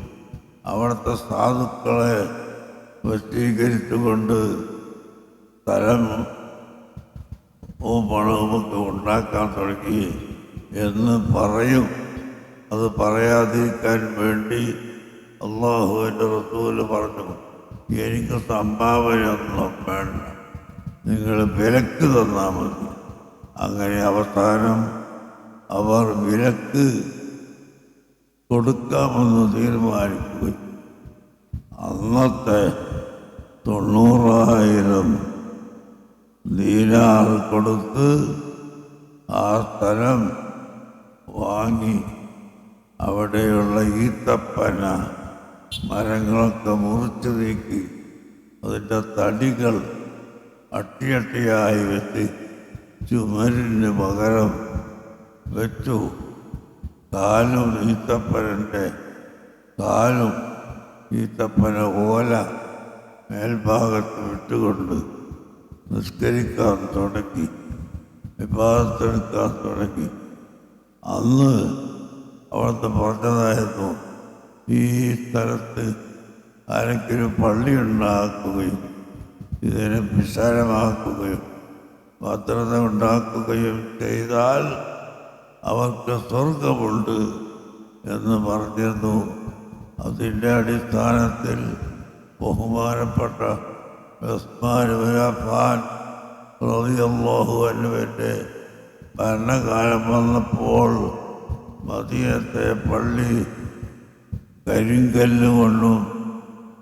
അവിടുത്തെ സാധുക്കളെ വശീകരിച്ചുകൊണ്ട് സ്ഥലം പണവുമൊക്കെ ഉണ്ടാക്കാൻ തുടങ്ങി എന്ന് പറയും. അത് പറയാതിരിക്കാൻ വേണ്ടി അല്ലാഹുവിൻ്റെ റസൂല് പറഞ്ഞു, എനിക്ക് സംഭാവനയൊന്നും വേണ്ട, നിങ്ങൾ വിലക്ക് തന്നാൽ മതി. അങ്ങനെ അവസാനം അവർ വിലക്ക് കൊടുക്കാമെന്ന് തീരുമാനിക്കുകയും അന്നത്തെ 90,000 ദീനാർ കൊടുത്ത് ആ സ്ഥലം വാങ്ങി അവിടെയുള്ള ഈത്തപ്പന മരങ്ങളൊക്കെ മുറിച്ചു നീക്കി അതിൻ്റെ തടികൾ അട്ടിയട്ടിയായി വെച്ച് ചുമരിന് പകരം വെച്ചു. കാലും ഈത്തപ്പനൻ്റെ കാലും ഈത്തപ്പന ഓല മേൽഭാഗത്ത് വിട്ടുകൊണ്ട് നിസ്കരിക്കാൻ തുടങ്ങി, വിഭാഗത്തെടുക്കാൻ തുടങ്ങി. അന്ന് അവിടുത്തെ പറഞ്ഞതായിരുന്നു, ഈ സ്ഥലത്ത് ആരെങ്കിലും പള്ളി ഉണ്ടാക്കുകയും ഇതിനെ വിശാലമാക്കുകയും ഭദ്രത ഉണ്ടാക്കുകയും ചെയ്താൽ അവർക്ക് സ്വർഗമുണ്ട് എന്ന് പറഞ്ഞിരുന്നു. അതിൻ്റെ അടിസ്ഥാനത്തിൽ ബഹുമാനപ്പെട്ട ഉസ്മാൻ ഇബ്നു അഫ്ഫാൻ റളിയല്ലാഹു അൻഹുവിൻ്റെ ഭരണകാലം വന്നപ്പോൾ മദീനത്തെ പള്ളി കരിങ്കല്ല് കൊണ്ടും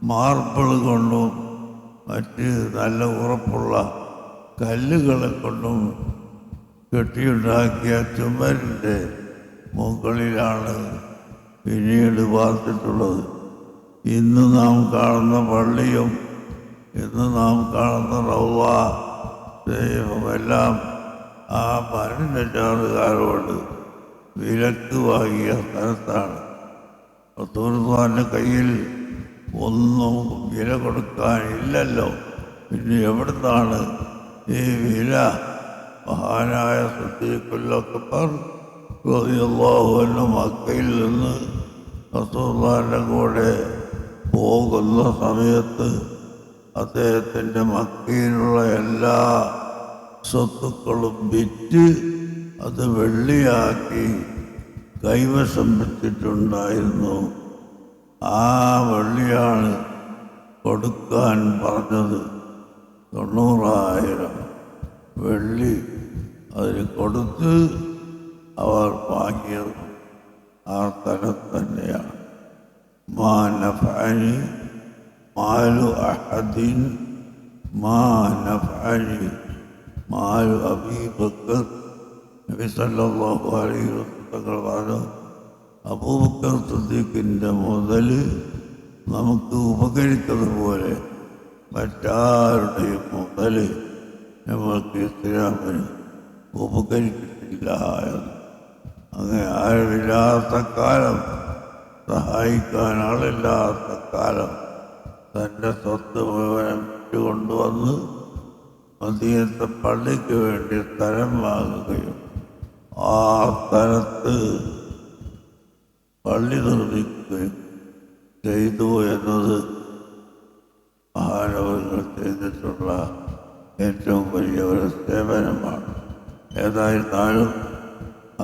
മാർബിൾ കൊണ്ടും മറ്റ് നല്ല ഉറപ്പുള്ള കല്ലുകളെ കൊണ്ടും കെട്ടിയുണ്ടാക്കിയ ചുമരിൻ്റെ മുകളിലാണ് പിന്നീട് വാർത്തിട്ടുള്ളത്. ഇന്ന് നാം കാണുന്ന പള്ളിയും ഇന്ന് നാം കാണുന്ന റൗള എല്ലാം ആ മരഞ്ഞാറുകാരോട് വിലക്ക് വാങ്ങിയ സ്ഥലത്താണ്. റസൂലുള്ളാഹിന്റെ കയ്യിൽ ഒന്നും വില കൊടുക്കാനില്ലല്ലോ, പിന്നെ എവിടുന്നാണ് ഈ വില? മഹാനായ സിദ്ദീഖുൽ അക്ബർ റളിയല്ലാഹു അൻഹു മക്കയിൽ നിന്ന് റസൂലുള്ളാഹിന്റെ കൂടെ പോകുന്ന സമയത്ത് അദ്ദേഹത്തിൻ്റെ മക്കയിലുള്ള എല്ലാ സ്വത്തുക്കളും വിറ്റ് അത് വെള്ളിയാക്കി കൈവശം വെച്ചിട്ടുണ്ടായിരുന്നു. ആ വെള്ളിയാണ് കൊടുക്കാൻ പറഞ്ഞത്. 90,000 വെള്ളി അതിന് കൊടുത്ത് അവർ വാങ്ങിയത് ആ തരം തന്നെയാണ്. മാ നഫഅനി മാലു അഹദിൻ മാ നഫഅനി മാലു അബീ ബക്കർ. നബി സല്ലല്ലാഹു അലൈഹി വസല്ലം പറഞ്ഞു, അബൂബക്കർ സിദ്ദീഖിൻ്റെ മുതൽ നമുക്ക് ഉപകരിച്ചതുപോലെ മറ്റാരുടെയും മുതൽ നമ്മൾക്ക് ഇസ്ലാമിന് ഉപകരിച്ചിട്ടില്ല എന്ന്. അങ്ങനെ ആരുമില്ലാത്ത കാലം, സഹായിക്കാൻ ആളില്ലാത്ത കാലം തൻ്റെ സ്വത്ത് മുഴുവൻ കൊണ്ടുവന്ന് മദീനത്തെ പള്ളിക്ക് വേണ്ടി സ്ഥലം വാങ്ങുകയും ആ സ്ഥലത്ത് പള്ളി നിർമ്മിക്കുകയും ചെയ്തു എന്നത് മഹാനവറുകൾ ചെയ്തിട്ടുള്ള ഏറ്റവും വലിയ ഒരു സേവനമാണ്. ഏതായിരുന്നാലും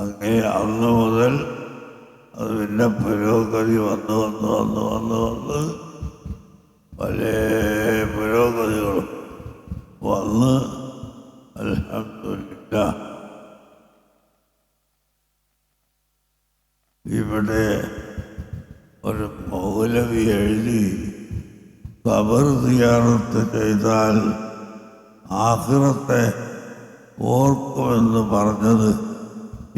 അങ്ങേ അന്ന് മുതൽ അത് പിന്നെ പുരോഗതി വന്ന് പല പുരോഗതികളും വന്ന് അൽഹംദുലില്ലാഹ് ഇവിടെ ഒരു മൗലവി എഴുതി, ഖബർ സിയാറത്ത് ചെയ്താൽ ആഖിറത്തെ ഓർക്കുമെന്ന് പറഞ്ഞത്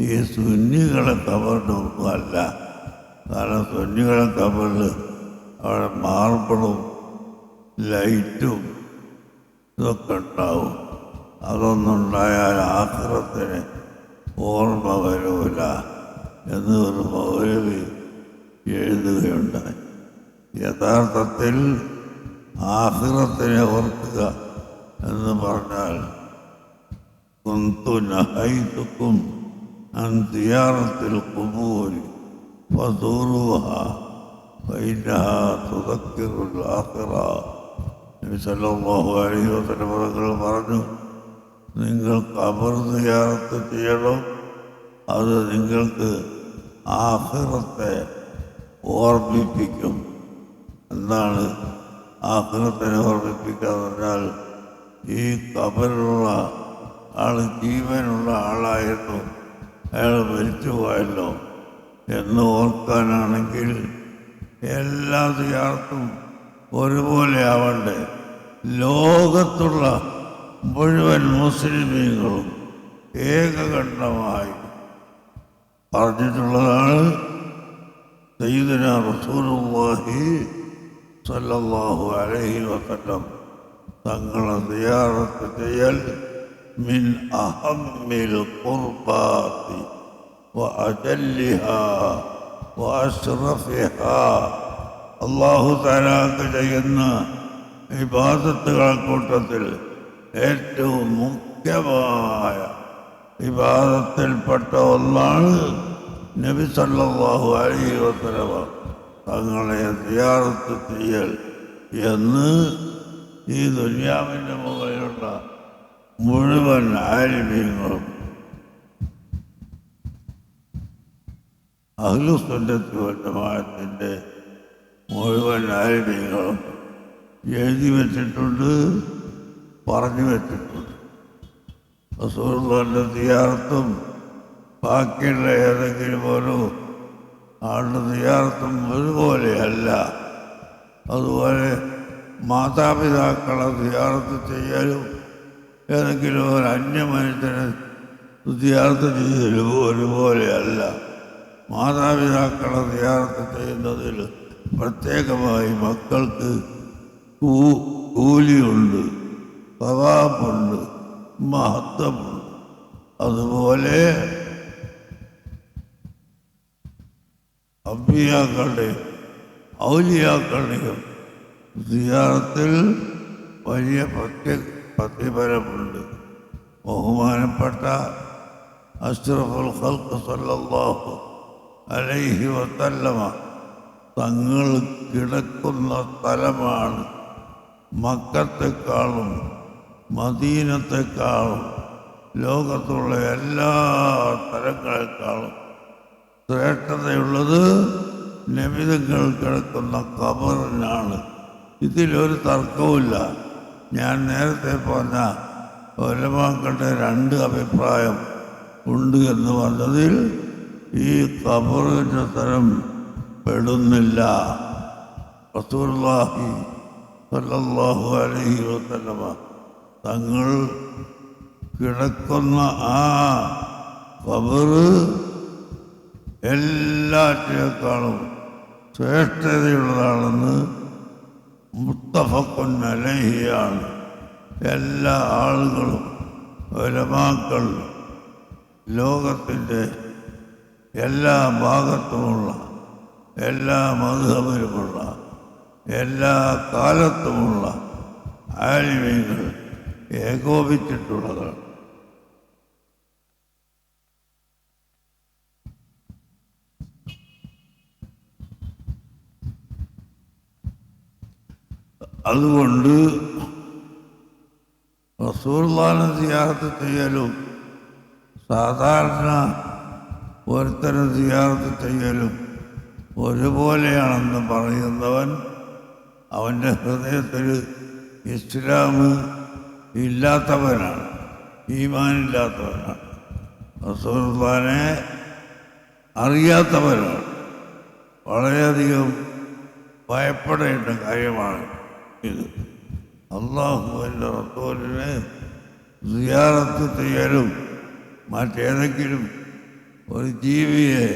ഈ സുന്നികളെ ഖബറിനൊന്നും അല്ല. കാരണം സുന്നികളെ ഖബറിൽ അവിടെ മാർബിളും ലൈറ്റും ഇതൊക്കെ ഉണ്ടാവും. അതൊന്നും ഉണ്ടായാൽ ആഖിറത്തിന് ഓർമ്മ വരൂല എന്ന് ഒരു മൗലവി എഴുതുകയുണ്ടായി. യഥാർത്ഥത്തിൽ ആഖിറത്തിനെ ഓർക്കുക എന്ന് പറഞ്ഞാൽ കുന്തു നഹൈതുക്കും അൻ സിയാറത്തിൽ ഖുബൂരി ഫസൂറുഹാ ഫഇന്നഹാ തുദക്കിറുൽ ആഖിറ. നബി സല്ലല്ലാഹു അലൈഹി വസല്ലം പറഞ്ഞു, നിങ്ങൾ ഖബർ സിയാറത്ത് ചെയ്യണം, അത് നിങ്ങൾക്ക് ആഖിറത്തെ ഓർമ്മിപ്പിക്കും. എന്താണ് ആഖിറത്തിനെ ഓർമ്മിപ്പിക്കുക എന്ന് പറഞ്ഞാൽ, ഈ ഖബറിലുള്ള ആൾ ജീവനുള്ള ആളായിരുന്നു, അയാൾ മരിച്ചു പോയല്ലോ എന്ന് ഓർക്കാനാണെങ്കിൽ എല്ലാ സിയാറത്തും ഒരുപോലെ ആവണ്ടേ. ലോകത്തുള്ള മുഴുവൻ മുസ്ലിമീങ്ങളും ഏകകണ്ഠമായി പറഞ്ഞിട്ടുള്ളതാണ് സയ്യിദുനാ റസൂലുള്ളാഹി സ്വല്ലല്ലാഹു അലൈഹി വസല്ലം തങ്ങളെ സിയാറത്ത് ചെയ്യൽ മിൻ അഹമ്മിൽ ഖുർബാത്തി വഅജല്ലിഹാ വഅശ്റഫിഹാ. അല്ലാഹു തആലക്ക് ചെയ്യുന്ന ഇബാദത്തുകളുടെ കൂട്ടത്തിൽ ഏറ്റവും മുഖ്യമായ ഇബാദത്തിൽപ്പെട്ട ഒന്നാണ് നബി സല്ലല്ലാഹു അലൈഹി വസല്ലം തങ്ങളെ സിയാറത്ത് ചെയ്യൽ എന്ന് ഈ ദുനിയാവിൻ്റെ മുകളിലുള്ള മുഴുവൻ ആലിമീങ്ങളും അഹ്ലുസുന്നത്തി വൽ ജമാഅത്തിൻ്റെ മുഴുവൻ ആലിമീങ്ങളും എഴുതി വച്ചിട്ടുണ്ട്, പറഞ്ഞു വച്ചിട്ടുണ്ട്. റസൂലുള്ളാഹിന്റെ സിയാറത്തും ബാക്കിയുള്ള ഏതെങ്കിലും ഒരു ആളുടെ സിയാറത്തും ഒരുപോലെയല്ല. അതുപോലെ മാതാപിതാക്കളെ സിയാറത്ത് ചെയ്യലും ഏതെങ്കിലും ഒരു അന്യമനുഷ്യനെ സിയാറത്ത് ചെയ്യലും ഒരുപോലെയല്ല. മാതാപിതാക്കളെ സിയാറത്ത് ചെയ്യുന്നതിൽ പ്രത്യേകമായി മക്കൾക്ക് കൂലിയുണ്ട്, സവാബുണ്ട്, മഹത്വമുണ്ട്. അതുപോലെ അമ്പിയാക്കളുടെയും ഔലിയാക്കളുടെയും സിയാറത്തിൽ വലിയ പ്രതിഫലമുണ്ട്. ബഹുമാനപ്പെട്ട അഷ്റഫുൽ ഖൽഖ് സല്ലല്ലാഹു അലൈഹി വസല്ലമ തങ്ങൾ കിടക്കുന്ന സ്ഥലമാണ് മക്കത്തെക്കാളും മദീനത്തെക്കാളും ലോകത്തുള്ള എല്ലാ സ്ഥലങ്ങളെക്കാളും ശ്രേഷ്ഠതയുള്ളത് നബിതങ്ങൾ കിടക്കുന്ന ഖബറിനാണ്. ഇതിലൊരു തർക്കവുമില്ല. ഞാൻ നേരത്തെ പറഞ്ഞ ഉലമാക്കളുടെ രണ്ട് അഭിപ്രായം ഉണ്ട് എന്ന് പറഞ്ഞതിൽ ഈ ഖബറിൻ്റെ സ്ഥലം പെടുന്നില്ല. റസൂലുള്ളാഹി സ്വല്ലല്ലാഹു അലൈഹി വസല്ലമ തങ്ങൾ കിടക്കുന്ന ആ ഖബറ് എല്ലാറ്റിനേക്കാളും ശ്രേഷ്ഠതയുള്ളതാണെന്ന് മുത്തഫഖുൻ അലൈഹിയാണ്. എല്ലാ ആളുകളും ഉലമാക്കൾ ലോകത്തിൻ്റെ എല്ലാ ഭാഗത്തുമുള്ള എല്ലാ മദ്ഹബിലുമുള്ള എല്ലാ കാലത്തുമുള്ള ആലിമീങ്ങൾ ഏകോപിച്ചിട്ടുള്ളതാണ്. അതുകൊണ്ട് റസൂലുള്ളാഹിനെ സിയാറത്ത് ചെയ്യലും സാധാരണ ഒരുത്തരെ സിയാറത്ത് ചെയ്യലും ഒരുപോലെയാണെന്ന് പറയുന്നവൻ അവൻ്റെ ഹൃദയത്തിൽ ഇസ്ലാം ഇല്ലാത്തവനാണ്, ഈമാനില്ലാത്തവനാണ്, റസൂലുള്ളാഹിനെ അറിയാത്തവനാണ്. വളരെയധികം ഭയപ്പെടേണ്ട കാര്യമാണ് ഇത്. അല്ലാഹുവിൻ്റെ റസൂലിനെ സിയാറത്ത് ചെയ്യലും മറ്റേതെങ്കിലും ഒരു ജീവിയെ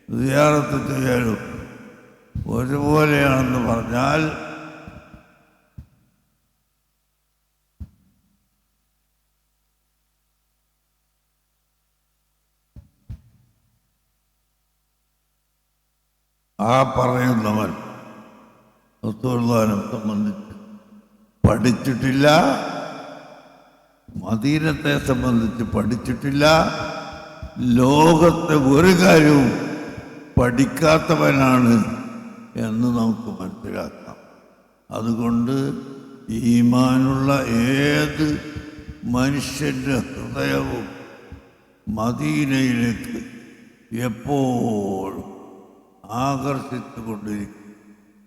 സിയാറത്ത് ചെയ്യലും ഒരുപോലെയാണെന്ന് പറഞ്ഞാൽ ആ പറയുന്നവൻ റസൂലുള്ളാഹിനെ സംബന്ധിച്ച് പഠിച്ചിട്ടില്ല, മദീനത്തെ സംബന്ധിച്ച് പഠിച്ചിട്ടില്ല, ലോകത്തെ ഒരു കാര്യവും പഠിക്കാത്തവനാണ് എന്ന് നമുക്ക് മനസ്സിലാക്കാം. അതുകൊണ്ട് ഈമാനുള്ള ഏത് മനുഷ്യൻ്റെ ഹൃദയവും മദീനയിലേക്ക് എപ്പോഴും ആകർഷിച്ചു കൊണ്ടിരിക്കും.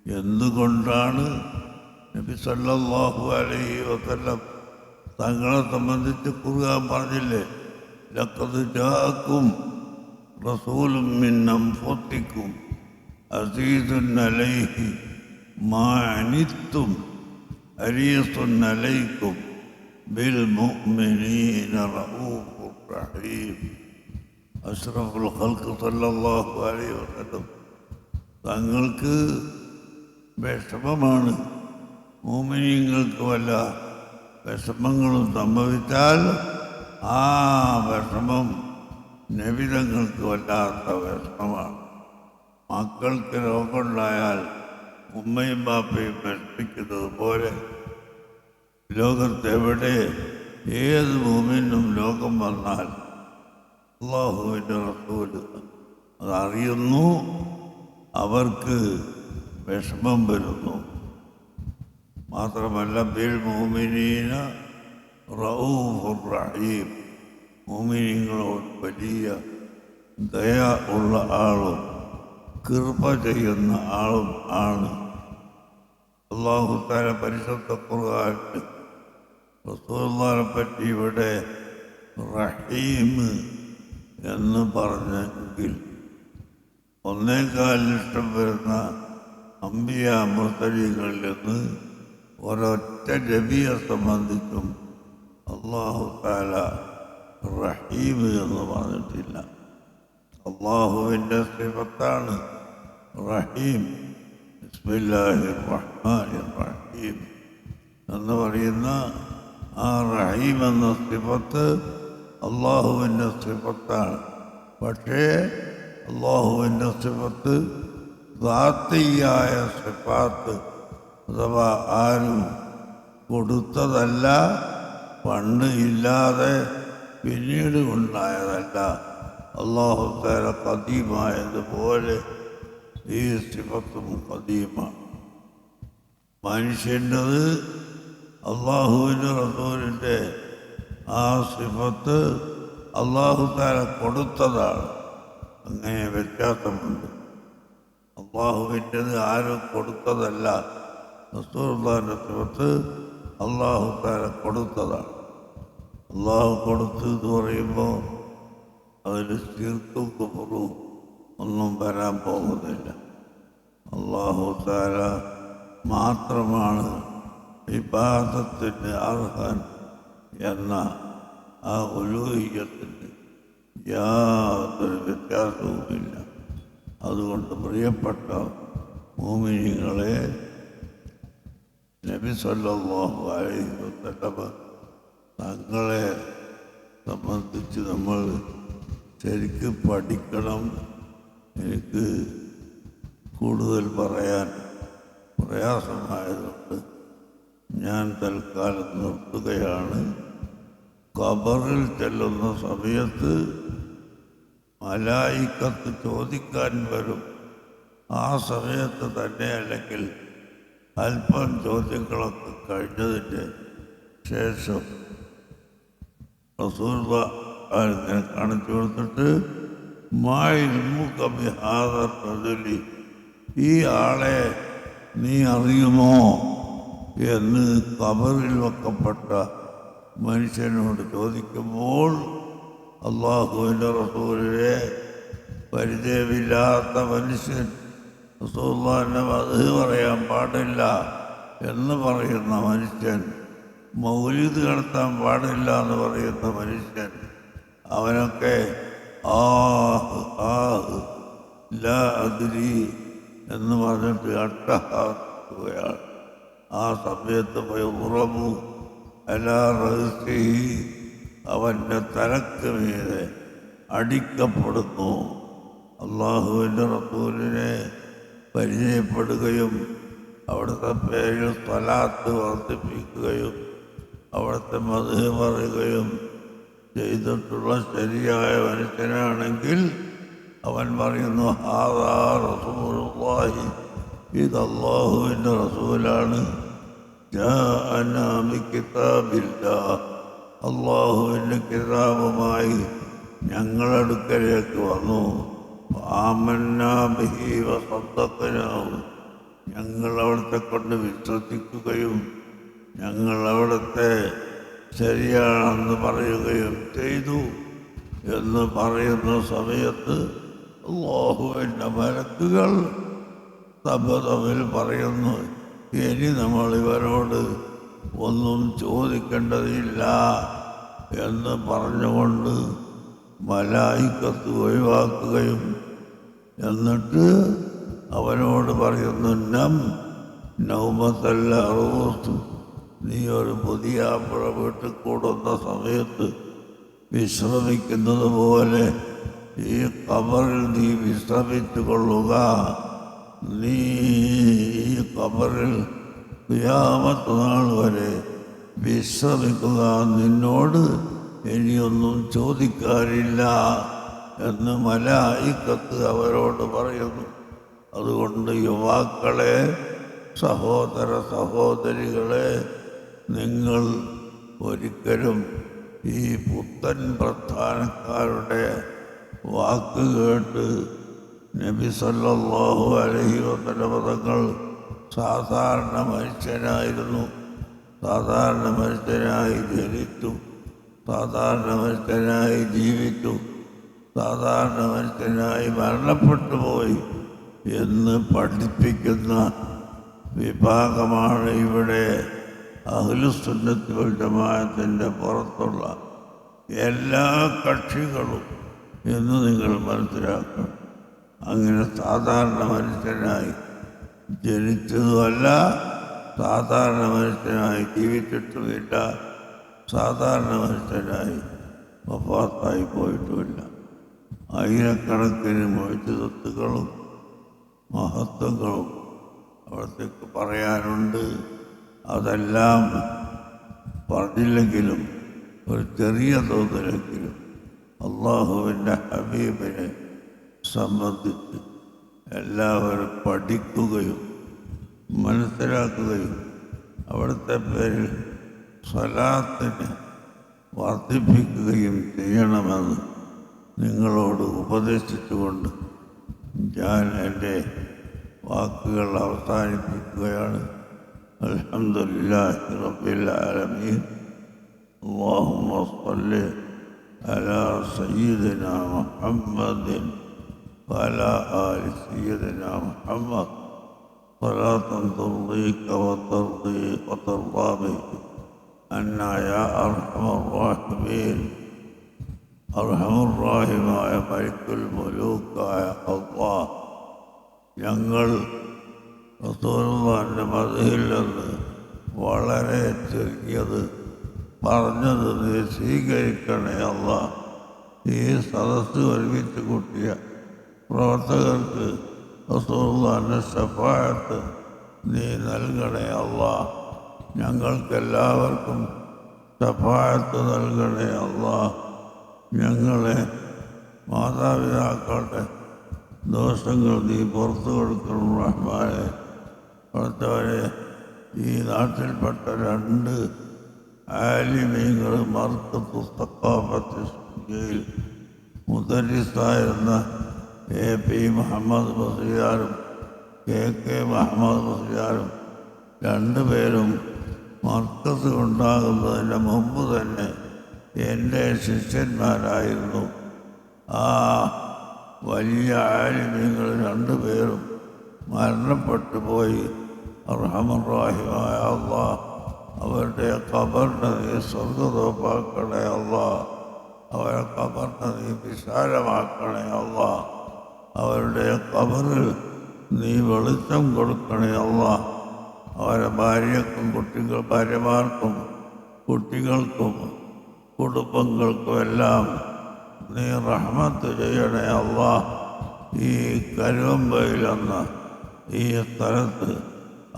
എന്തുകൊണ്ടാണ്? നബി സല്ലല്ലാഹു അലൈഹി വസല്ലം തങ്ങളെ സംബന്ധിച്ച് ഖുർആൻ പറഞ്ഞില്ലേ, ലഖദ് ജാഅക്കും റസൂലും മിൻ അൻഫുസിക്കും അസീസുൻ അലൈഹി മാ അനിത്തും ഹരീസുൻ അലൈക്കും ബിൽ മുഅ്മിനീന റഊഫുർ റഹീം. അഷ്റഫുൽ ഖൽഖ് സല്ലല്ലാഹു അലൈഹി വസല്ലം തങ്ങൾക്ക് വിഷമമാണ്. മുഅ്മിനീങ്ങൾക്ക് വല്ല വിഷമങ്ങളും സംഭവിച്ചാൽ ആ വിഷമം നബിതങ്ങൾക്ക് വല്ലാത്ത വിഷമമാണ്. മക്കൾക്ക് രോഗമുണ്ടായാൽ ഉമ്മയും ബാപ്പയും വിഷമിക്കുന്നത് പോലെ ലോകത്തെവിടെ ഏത് മുഅ്മിനും രോഗം വന്നാൽ അല്ലാഹുവിൻ്റെ റസൂൽ അതറിയുന്നു, അവർക്ക് വിഷമം വരുന്നു. മാത്രമല്ല ബിൽ മുഅ്മിനീന റഊഫുർ റഹീം, മുഅ്മിനീങ്ങളോട് വലിയ ദയ ഉള്ള ആളും കൃപ ചെയ്യുന്ന ആളും ആണ്. അല്ലാഹു തആല പരിശുദ്ധ ഖുർആനിൽ റസൂലുള്ളാഹിനെ പറ്റി ഇവിടെ റഹീം എന്ന് പറഞ്ഞെങ്കിൽ 1.25 ലക്ഷം വരുന്ന അംബിയ മുർസലീങ്ങളിൽ നിന്ന് ഒരൊറ്റ നബിയെ സംബന്ധിച്ചും അല്ലാഹു തആല റഹീം എന്ന് പറഞ്ഞിട്ടില്ല. അല്ലാഹുവിൻ്റെ സിഫത്താണ് റഹീം. ബിസ്മില്ലാഹിർ റഹ്മാനിർ റഹീം എന്ന് പറയുന്ന ആ റഹീം എന്ന സിഫത്ത് അല്ലാഹുവിൻ്റെ സിഫത്താണ്. പക്ഷേ അല്ലാഹുവിൻ്റെ സിഫത്ത് ദാത്തിയായ സിഫാത്ത് അഥവാ ആരും കൊടുത്തതല്ല, പണ്ട് ഇല്ലാതെ പിന്നീട് ഉണ്ടായതല്ല. അല്ലാഹു തആല ഖദീമായതുപോലെ ഈ സിഫത്തും ഖദീമാണ്. മനുഷ്യൻ്റെത് അള്ളാഹുവിൻ്റെ റസൂലിൻ്റെ ആ സിഫത്ത് അല്ലാഹു തആല കൊടുത്തതാണ്. അങ്ങനെ വ്യത്യാസമുണ്ട്. അള്ളാഹുവിൻ്റെത് ആരും കൊടുത്തതല്ല. റസൂലുള്ളാഹിൻ്റെ സിഫത്ത് അല്ലാഹു തആല കൊടുത്തതാണ്. അള്ളാഹു കൊടുത്തു എന്ന് പറയുമ്പോൾ അതിൽ ശിർക്കും കുഫ്റും ഒന്നും വരാൻ പോകുന്നില്ല. അല്ലാഹു തആല മാത്രമാണ് ഇബാദത്തിന് അർഹൻ എന്ന ആ ഉലൂഹിയ്യത്തിന് യാതൊരു വ്യത്യാസവുമില്ല. അതുകൊണ്ട് പ്രിയപ്പെട്ട മുഅ്മിനീങ്ങളെ, നബി സല്ലല്ലാഹു അലൈഹി വസല്ലം തങ്ങളെ സംബന്ധിച്ച് നമ്മൾ ശരിക്കും പഠിക്കണം. എനിക്ക് കൂടുതൽ പറയാൻ പ്രയാസമായതുകൊണ്ട് ഞാൻ തൽക്കാലം നിർത്തുകയാണ്. ഖബറിൽ ചെല്ലുന്ന സമയത്ത് മലായിക്കത്ത് ചോദിക്കാൻ വരും. ആ സമയത്ത് തന്നെ, അല്ലെങ്കിൽ അല്പം ചോദ്യങ്ങളൊക്കെ കഴിഞ്ഞതിൻ്റെ ശേഷം റസൂലുള്ളാഹി ഇങ്ങനെ കാണിച്ചു കൊടുത്തിട്ട്, ഈ ആളെ നീ അറിയുമോ എന്ന് ഖബറിൽ വെക്കപ്പെട്ട മനുഷ്യനോട് ചോദിക്കുമ്പോൾ, അല്ലാഹുവിൻ്റെ റസൂലിനെ പരിചയമില്ലാത്ത മനുഷ്യൻ, റസൂലുള്ളാഹിനെ മദ്ഹ് പറയാൻ പാടില്ല എന്ന് പറയുന്ന മനുഷ്യൻ, മൗലിദ് നടത്താൻ പാടില്ല എന്ന് പറയുന്ന മനുഷ്യൻ, അവനൊക്കെ ലാ അദ്രി എന്ന് പറഞ്ഞിട്ട് അട്ടഹാക്കുകയാണ്. ആ സമയത്ത് ഫയുദ്റബു അലാ റഅ്സിഹി, അവൻ്റെ തലക്ക് മീതെ അടിക്കപ്പെടുന്നു. അല്ലാഹുവിൻ്റെ റസൂലിനെ പരിചയപ്പെടുകയും അവിടുത്തെ പേരിൽ സ്വലാത്ത് വർദ്ധിപ്പിക്കുകയും അവിടുത്തെ മദ്ഹ് പറയുകയും ചെയ്തിട്ടുള്ള ശരിയായ മനുഷ്യനാണെങ്കിൽ അവൻ പറയുന്നു, ഹാദാ റസൂലുള്ളാഹി, ഇത് അല്ലാഹുവിൻ്റെ റസൂലാണ്. ജാഅനാ ബികിതാബില്ലാഹ്, അല്ലാഹുവിൻ്റെ കിതാബുമായി ഞങ്ങളടുക്കലേക്ക് വന്നു. ആമന്നാ ബിഹി വസദ്ദഖ്നാഹു, ഞങ്ങൾ അവിടുത്തെ കൊണ്ട് വിശ്വസിക്കുകയും ഞങ്ങൾ അവിടുത്തെ ശരിയാണെന്ന് പറയുകയും ചെയ്തു എന്ന് പറയുന്ന സമയത്ത് അല്ലാഹുവിൻ്റെ മലക്കുകൾ തമ്മിൽ പറയുന്നു, ഇനി നമ്മൾ ഇവരോട് ഒന്നും ചോദിക്കേണ്ടതില്ല എന്ന് പറഞ്ഞുകൊണ്ട് മലായിക്കത്ത് ഒഴിവാക്കുകയും എന്നിട്ട് അവനോട് പറയുന്നു, നൗമത്തല്ല അറൂത്ത്, നീ ഒരു പുതിയ ആപ്പിള വീട്ടിൽ കൂടുന്ന സമയത്ത് വിശ്രമിക്കുന്നത് പോലെ ഈ ഖബറിൽ നീ വിശ്രമിച്ചു കൊള്ളുക. നീ ഈ ഖബറിൽ ഖിയാമത്ത് നാൾ വരെ വിശ്രമിക്കുക, നിന്നോട് ഇനിയൊന്നും ചോദിക്കാനില്ല എന്ന് മലായിക്കത്ത് അവരോട് പറയുന്നു. അതുകൊണ്ട് യുവാക്കളെ, സഹോദര സഹോദരികളെ, നിങ്ങൾ ഒരിക്കലും ഈ പുത്തൻ പ്രസ്ഥാനക്കാരുടെ വാക്ക് കേട്ട് നബി സല്ലല്ലാഹു അലൈഹി വസല്ലം തങ്ങൾ സാധാരണ മനുഷ്യനായിരുന്നു, സാധാരണ മനുഷ്യനായി ജനിച്ചു, സാധാരണ മനുഷ്യനായി ജീവിച്ചു, സാധാരണ മനുഷ്യനായി മരണപ്പെട്ടു പോയി എന്ന് പഠിപ്പിക്കുന്ന വിഭാഗമാണ് ഇവിടെ അഹ്ലുസുന്നത്ത് വൽ ജമാഅത്തിൻ്റെ പുറത്തുള്ള എല്ലാ കക്ഷികളും എന്ന് നിങ്ങൾ മനസ്സിലാക്കണം. അങ്ങനെ സാധാരണ മനുഷ്യനായി ജനിച്ചതുമല്ല, സാധാരണ മനുഷ്യനായി ജീവിച്ചിട്ടുമില്ല, സാധാരണ മനുഷ്യനായി വഫാത്തായി പോയിട്ടുമില്ല. ആയിരക്കണക്കിന് മുഅ്ജിസത്തുകളും മഹത്വങ്ങളും അവിടത്തേക്ക് പറയാനുണ്ട്. അതെല്ലാം പറഞ്ഞില്ലെങ്കിലും ഒരു ചെറിയ തോതിലെങ്കിലും അള്ളാഹുവിൻ്റെ ഹബീബിനെ സംബന്ധിച്ച് എല്ലാവരും പഠിക്കുകയും മനസ്സിലാക്കുകയും അവിടുത്തെ പേരിൽ സ്വലാത്തിനെ വർദ്ധിപ്പിക്കുകയും ചെയ്യണമെന്ന് നിങ്ങളോട് ഉപദേശിച്ചുകൊണ്ട് ഞാൻ എൻ്റെ വാക്കുകൾ അവസാനിപ്പിക്കുകയാണ്. അൽഹംദുലില്ലാഹി റബ്ബിൽ ആലമീൻ. اللهم صل على سيدنا محمد وعلى آل سيدنا محمد صلاة ترضيك وترضى به عنا يا أرحم الراحمين. അർഹമുർറാഹിമായ മലിക്കുൽ മുലൂക്കായ അല്ലാഹ്, ഞങ്ങൾ റസൂലുള്ളാഹിന്റെ മദ്ഹിൽ നിന്ന് വളരെ ചെറിയത് പറഞ്ഞത് നീ സ്വീകരിക്കണേ അല്ലാഹ്. ഈ സദസ്സ് ഒരുമിച്ച് കൂട്ടിയ പ്രവർത്തകർക്ക് റസൂലുള്ളാഹിന്റെ ശഫാഅത്ത് നീ നൽകണേ അല്ലാഹ്. ഞങ്ങൾക്കെല്ലാവർക്കും ശഫാഅത്ത് നൽകണേ അല്ലാഹ്. ഞങ്ങളെ മാതാപിതാക്കളുടെ ദോഷങ്ങൾ നീ പുറത്തു കൊടുക്കണം റഹ്മാനെ. അടുത്തവരെ ഈ നാട്ടിൽപ്പെട്ട 2 ആലിമീങ്ങൾ മർക്കത്തു സഖാഫത്ത് ജിയിൽ മുദരിസായിരുന്ന AP മുഹമ്മദ് ബസ്രിയാരും KK മുഹമ്മദ് ബസ്രിയാരും 2 പേരും മർക്കത്ത് ഉണ്ടാകുന്നതിന് മുമ്പ് തന്നെ എൻ്റെ ശിഷ്യന്മാരായിരുന്നു. ആ വലിയ ആലിമീങ്ങൾ 2 പേരും മരണപ്പെട്ടു പോയി. അർഹമുർറാഹിമായ അല്ലാഹ്, അവരുടെ ഖബറിനെ നീ സ്വർഗ്ഗതോപ്പാക്കണേ അല്ലാഹ്. അവരുടെ ഖബറിനെ നീ വിശാലമാക്കണേ അല്ലാഹ്. അവരുടെ ഖബറിൽ നീ വെളിച്ചം കൊടുക്കണേ അല്ലാഹ്. അവരുടെ ഭാര്യമാർക്കും കുട്ടികൾക്കും കുടുംബങ്ങൾക്കുമെല്ലാം നീ റഹ്മത്ത് ചെയ്യണേ അല്ലാഹ്. ഈ കരുവമ്പയിലെന്ന ഈ സ്ഥലത്ത്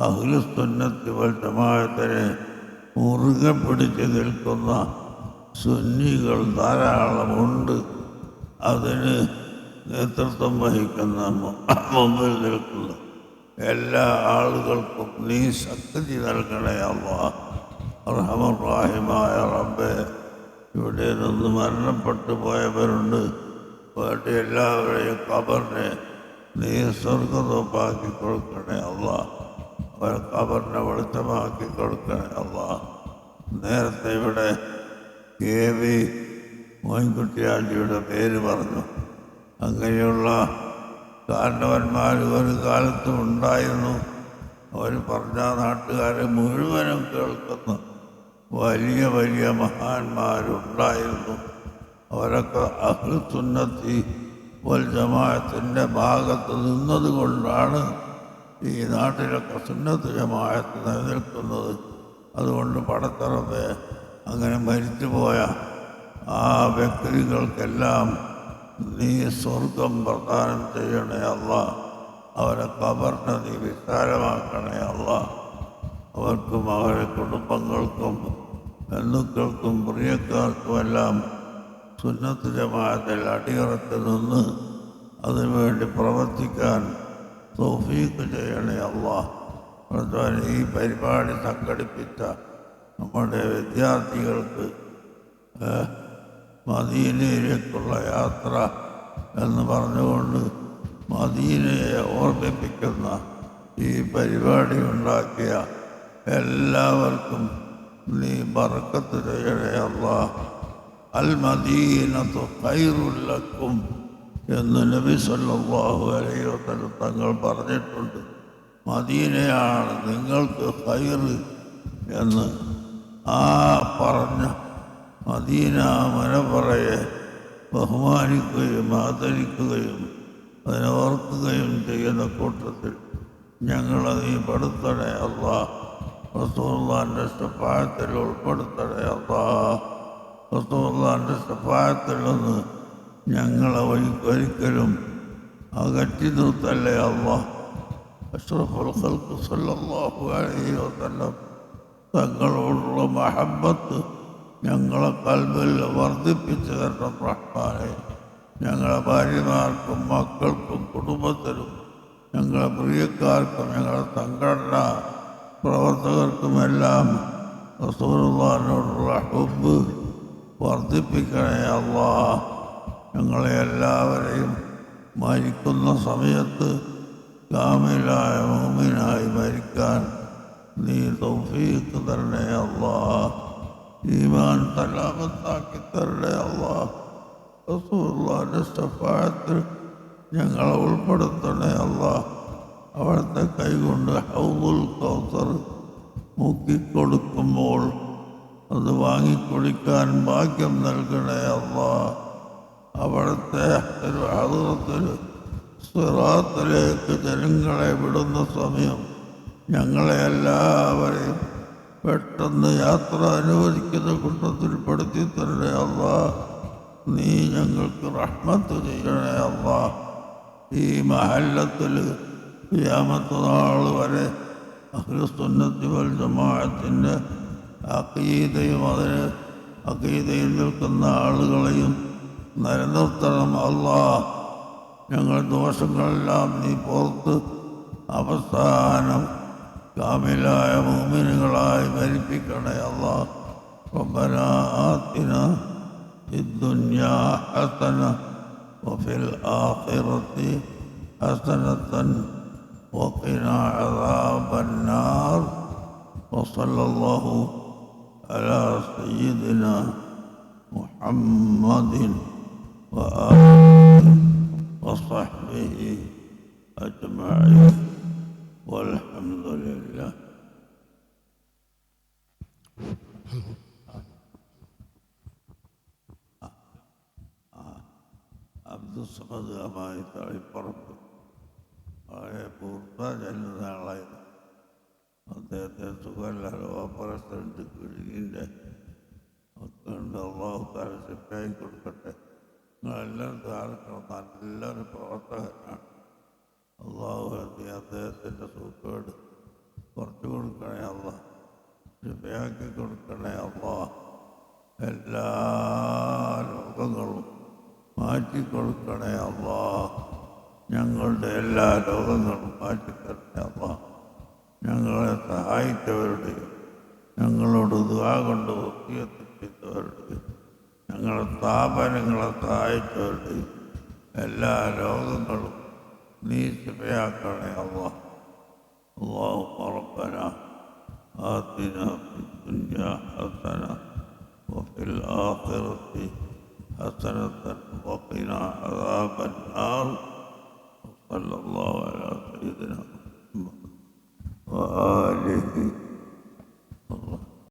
അഹ്ലുസുന്നത്ത് വൽ ജമാഅത്തിനെ മുറുകെ പിടിച്ച് നിൽക്കുന്ന സുന്നികൾ ധാരാളമുണ്ട്. അതിന് നേതൃത്വം വഹിക്കുന്ന മുമ്പിൽ നിൽക്കുന്ന എല്ലാ ആളുകൾക്കും നീ ശക്തി നൽകണേ അല്ലാഹ്. അർഹമുർറാഹിമായ റബ്ബേ, ഇവിടെ നിന്ന് മരണപ്പെട്ടു പോയവരുണ്ട്. അവരുടെ എല്ലാവരെയും ഖബറിനെ നീ സ്വർഗ്ഗതോപ്പാക്കി കൊടുക്കണേ അല്ലാഹ്. അവരെ ഖബറിനെ വെളിച്ചമാക്കി കൊടുക്കണേ അല്ലാഹ്. നേരത്തെ ഇവിടെ KV മോയിൻകുട്ടിയാജിയുടെ പേര് പറഞ്ഞു. അങ്ങനെയുള്ള കാരണവന്മാർ ഒരു കാലത്തും ഉണ്ടായിരുന്നു. അവർ പറഞ്ഞ നാട്ടുകാരെ മുഴുവനും കേൾക്കുന്ന വലിയ വലിയ മഹാന്മാരുണ്ടായിരുന്നു. അവരൊക്കെ അഹ്ലുസുന്നത്തി വൽ ജമാഅത്തിൻ്റെ ഭാഗത്ത് നിന്നത് കൊണ്ടാണ് ഈ നാട്ടിലൊക്കെ സുന്നത്ത് ജമാഅത്ത് നിലനിൽക്കുന്നത്. അതുകൊണ്ട് പടത്തറബേ, അങ്ങനെ മരിച്ചുപോയ ആ വ്യക്തികൾക്കെല്ലാം നീ സ്വർഗം പ്രദാനം ചെയ്യണേ അല്ലാഹ്. അവരെ ഖബറിനെ നീ വിശാലമാക്കണേ അല്ലാഹ്. അവർക്കും അവരുടെ കുടുംബങ്ങൾക്കും ബന്ധുക്കൾക്കും പ്രിയക്കാർക്കുമെല്ലാം സുന്നത്ത് ജമാഅത്തിൽ അടിയുറച്ച് നിന്ന് അതിനുവേണ്ടി പ്രവർത്തിക്കാൻ തൗഫീഖ് ചെയ്യണേ അല്ലാഹ്. ഈ പരിപാടി സംഘടിപ്പിച്ച നമ്മുടെ വിദ്യാർത്ഥികൾക്ക് മദീനയിലേക്കുള്ള യാത്ര എന്ന് പറഞ്ഞുകൊണ്ട് മദീനയെ ഓർമ്മിപ്പിക്കുന്ന ഈ പരിപാടി ഉണ്ടാക്കിയ എല്ലാവർക്കും നീ ബർക്കത്ത് ചെയ്യണേ അല്ലാഹ്. അൽ മദീനത്തു ഖൈറുൽ ലക്കും എന്ന് നബി സല്ലല്ലാഹു അലൈഹി വസല്ലം തങ്ങൾ പറഞ്ഞിട്ടുണ്ട്. മദീനയാണ് നിങ്ങൾക്ക് ഖൈറ് എന്ന്. ആ പറഞ്ഞ മദീന മുനവ്വറയെ ബഹുമാനിക്കുകയും ആദരിക്കുകയും അതിനെ ഓർക്കുകയും ചെയ്യുന്ന കൂട്ടത്തിൽ ഞങ്ങളെ നീ പെടുത്തണേ അല്ലാഹ്. റസൂലുള്ളാഹിന്റെ ശഫാഅത്തിൽ ഉൾപ്പെടുത്തണേ അല്ലാഹ്. റസൂലുള്ളാഹിന്റെ ശഫാഅത്തിൽ നിന്ന് ഞങ്ങളെ ഒരിക്കലും അകറ്റി നിർത്തല്ലേ അല്ലാഹ്. അഷ്റഫുൽ ഖൽഖ് സല്ലല്ലാഹു അലൈഹി വസല്ലം തങ്ങളോടുള്ള മഹബത്ത് ഞങ്ങളെ കൽബിൽ വർദ്ധിപ്പിച്ചു തരണം റഹ്മാനെ. ഞങ്ങളെ ഭാര്യമാർക്കും മക്കൾക്കും കുടുംബത്തിനും ഞങ്ങളെ പ്രിയക്കാർക്കും ഞങ്ങളുടെ സംഘടനാ പ്രവർത്തകർക്കുമെല്ലാം റസൂലുള്ളാഹിനോടുള്ള ഹുബ്ബ് വർദ്ധിപ്പിക്കണേ അല്ലാഹ്. ഞങ്ങളെ എല്ലാവരെയും മരിക്കുന്ന സമയത്ത് കാമിലായ മുഅ്മിനായി മരിക്കാൻ നീ തൗഫീഖ് തരണേ അല്ലാഹ്. ഈമാൻ സലാമത്താക്കി തരണേ അല്ലാഹ്. റസൂലുള്ളാഹിന്റെ ശഫാഅത്തിൽ ഞങ്ങളെ ഉൾപ്പെടുത്തണേ അല്ലാഹ്. അവിടുത്തെ കൈകൊണ്ട് ഹൗദുൽ കൗസർ മുക്കിക്കൊടുക്കുമ്പോൾ അത് വാങ്ങിക്കുടിക്കാൻ ഭാഗ്യം നൽകണേ അല്ലാഹ്. അവിടുത്തെ ഒരു ഹദ്റത്തിൽ സിറാത്തിലേക്ക് ജനങ്ങളെ വിടുന്ന സമയം ഞങ്ങളെ എല്ലാവരെയും പെട്ടെന്ന് യാത്ര അനുവദിക്കുന്ന കൂട്ടത്തിൽ പെടുത്തി തരണേ അല്ലാഹ്. നീ ഞങ്ങൾക്ക് റഹ്മത്ത് ചെയ്യണേ അല്ലാഹ്. ഈ മഹല്ലത്തിൽ ഖിയാമത്ത് നാൾ വരെ അഹ്ലുസുന്നത്തി വൽ ജമാഅത്തിൻ്റെ അഖീദയും അതിന് അഖീദയിൽ നിൽക്കുന്ന ആളുകളെയും നിലനിർത്തണം അല്ലാഹ്. ഞങ്ങൾ ദോഷങ്ങളെല്ലാം നീ പുറത്ത് അവസാനം കാമിലായ മുഅ്മിനുകളായി മരിപ്പിക്കണേ അല്ലാഹ്. റബ്ബനാ ആതിനാ ഫിദ്ദുനിയാ ഹസന വഫിൽ ആഖിറതി ഹസനതൻ വഖിനാ അദാബന്നാർ. വസല്ലല്ലാഹു അലാ സയ്യിദിനാ മുഹമ്മദിൻ വആലിഹി വസഹ്ബിഹി അജ്മഈൻ വൽഹംദുലില്ലാഹ്. അബ്ദുസ്സമദ് അമായി തളിപ്പറമ്പ് വളരെ പൂർത്ത ചെല്ലുന്ന ആളായിരുന്നു. അദ്ദേഹത്തെ സുഖമില്ലാതെ ഓപ്പറേഷൻ കിഴിൻ്റെ ഉണ്ട്. അള്ളാഹു താല ശിഫയായി കൊടുക്കട്ടെ. നിങ്ങളെല്ലാവരും ധാരണം നല്ലൊരു പ്രവർത്തകനാണ്. അള്ളാഹു അദ്ദേഹത്തിൻ്റെ സൂക്കേട് കുറച്ച് കൊടുക്കണേ അള്ളാഹ്. ശിഫയാക്കി കൊടുക്കണേ അള്ളാഹ്. എല്ലാ രോഗങ്ങളും മാറ്റിക്കൊടുക്കണേ അള്ളാഹ്. ഞങ്ങളുടെ എല്ലാ രോഗങ്ങളും മാറ്റിത്തരണേ അള്ളാഹ്. ഞങ്ങളെ സഹായിച്ചവരുടെയും ഞങ്ങളോട് ദുആ കൊണ്ട് വസിയത്തിച്ചവരുടെയും ഞങ്ങളുടെ സ്ഥാപനങ്ങളെ സഹായിച്ചവരുടെയും എല്ലാ രോഗങ്ങളും നീ ശിഫയാക്കണേ അള്ളാഹ്. اللهم ربنا آتنا في الدنيا حسنة وفي الآخرة حسنة وقنا عذاب النار. وصلى الله على سيدنا محمد وآله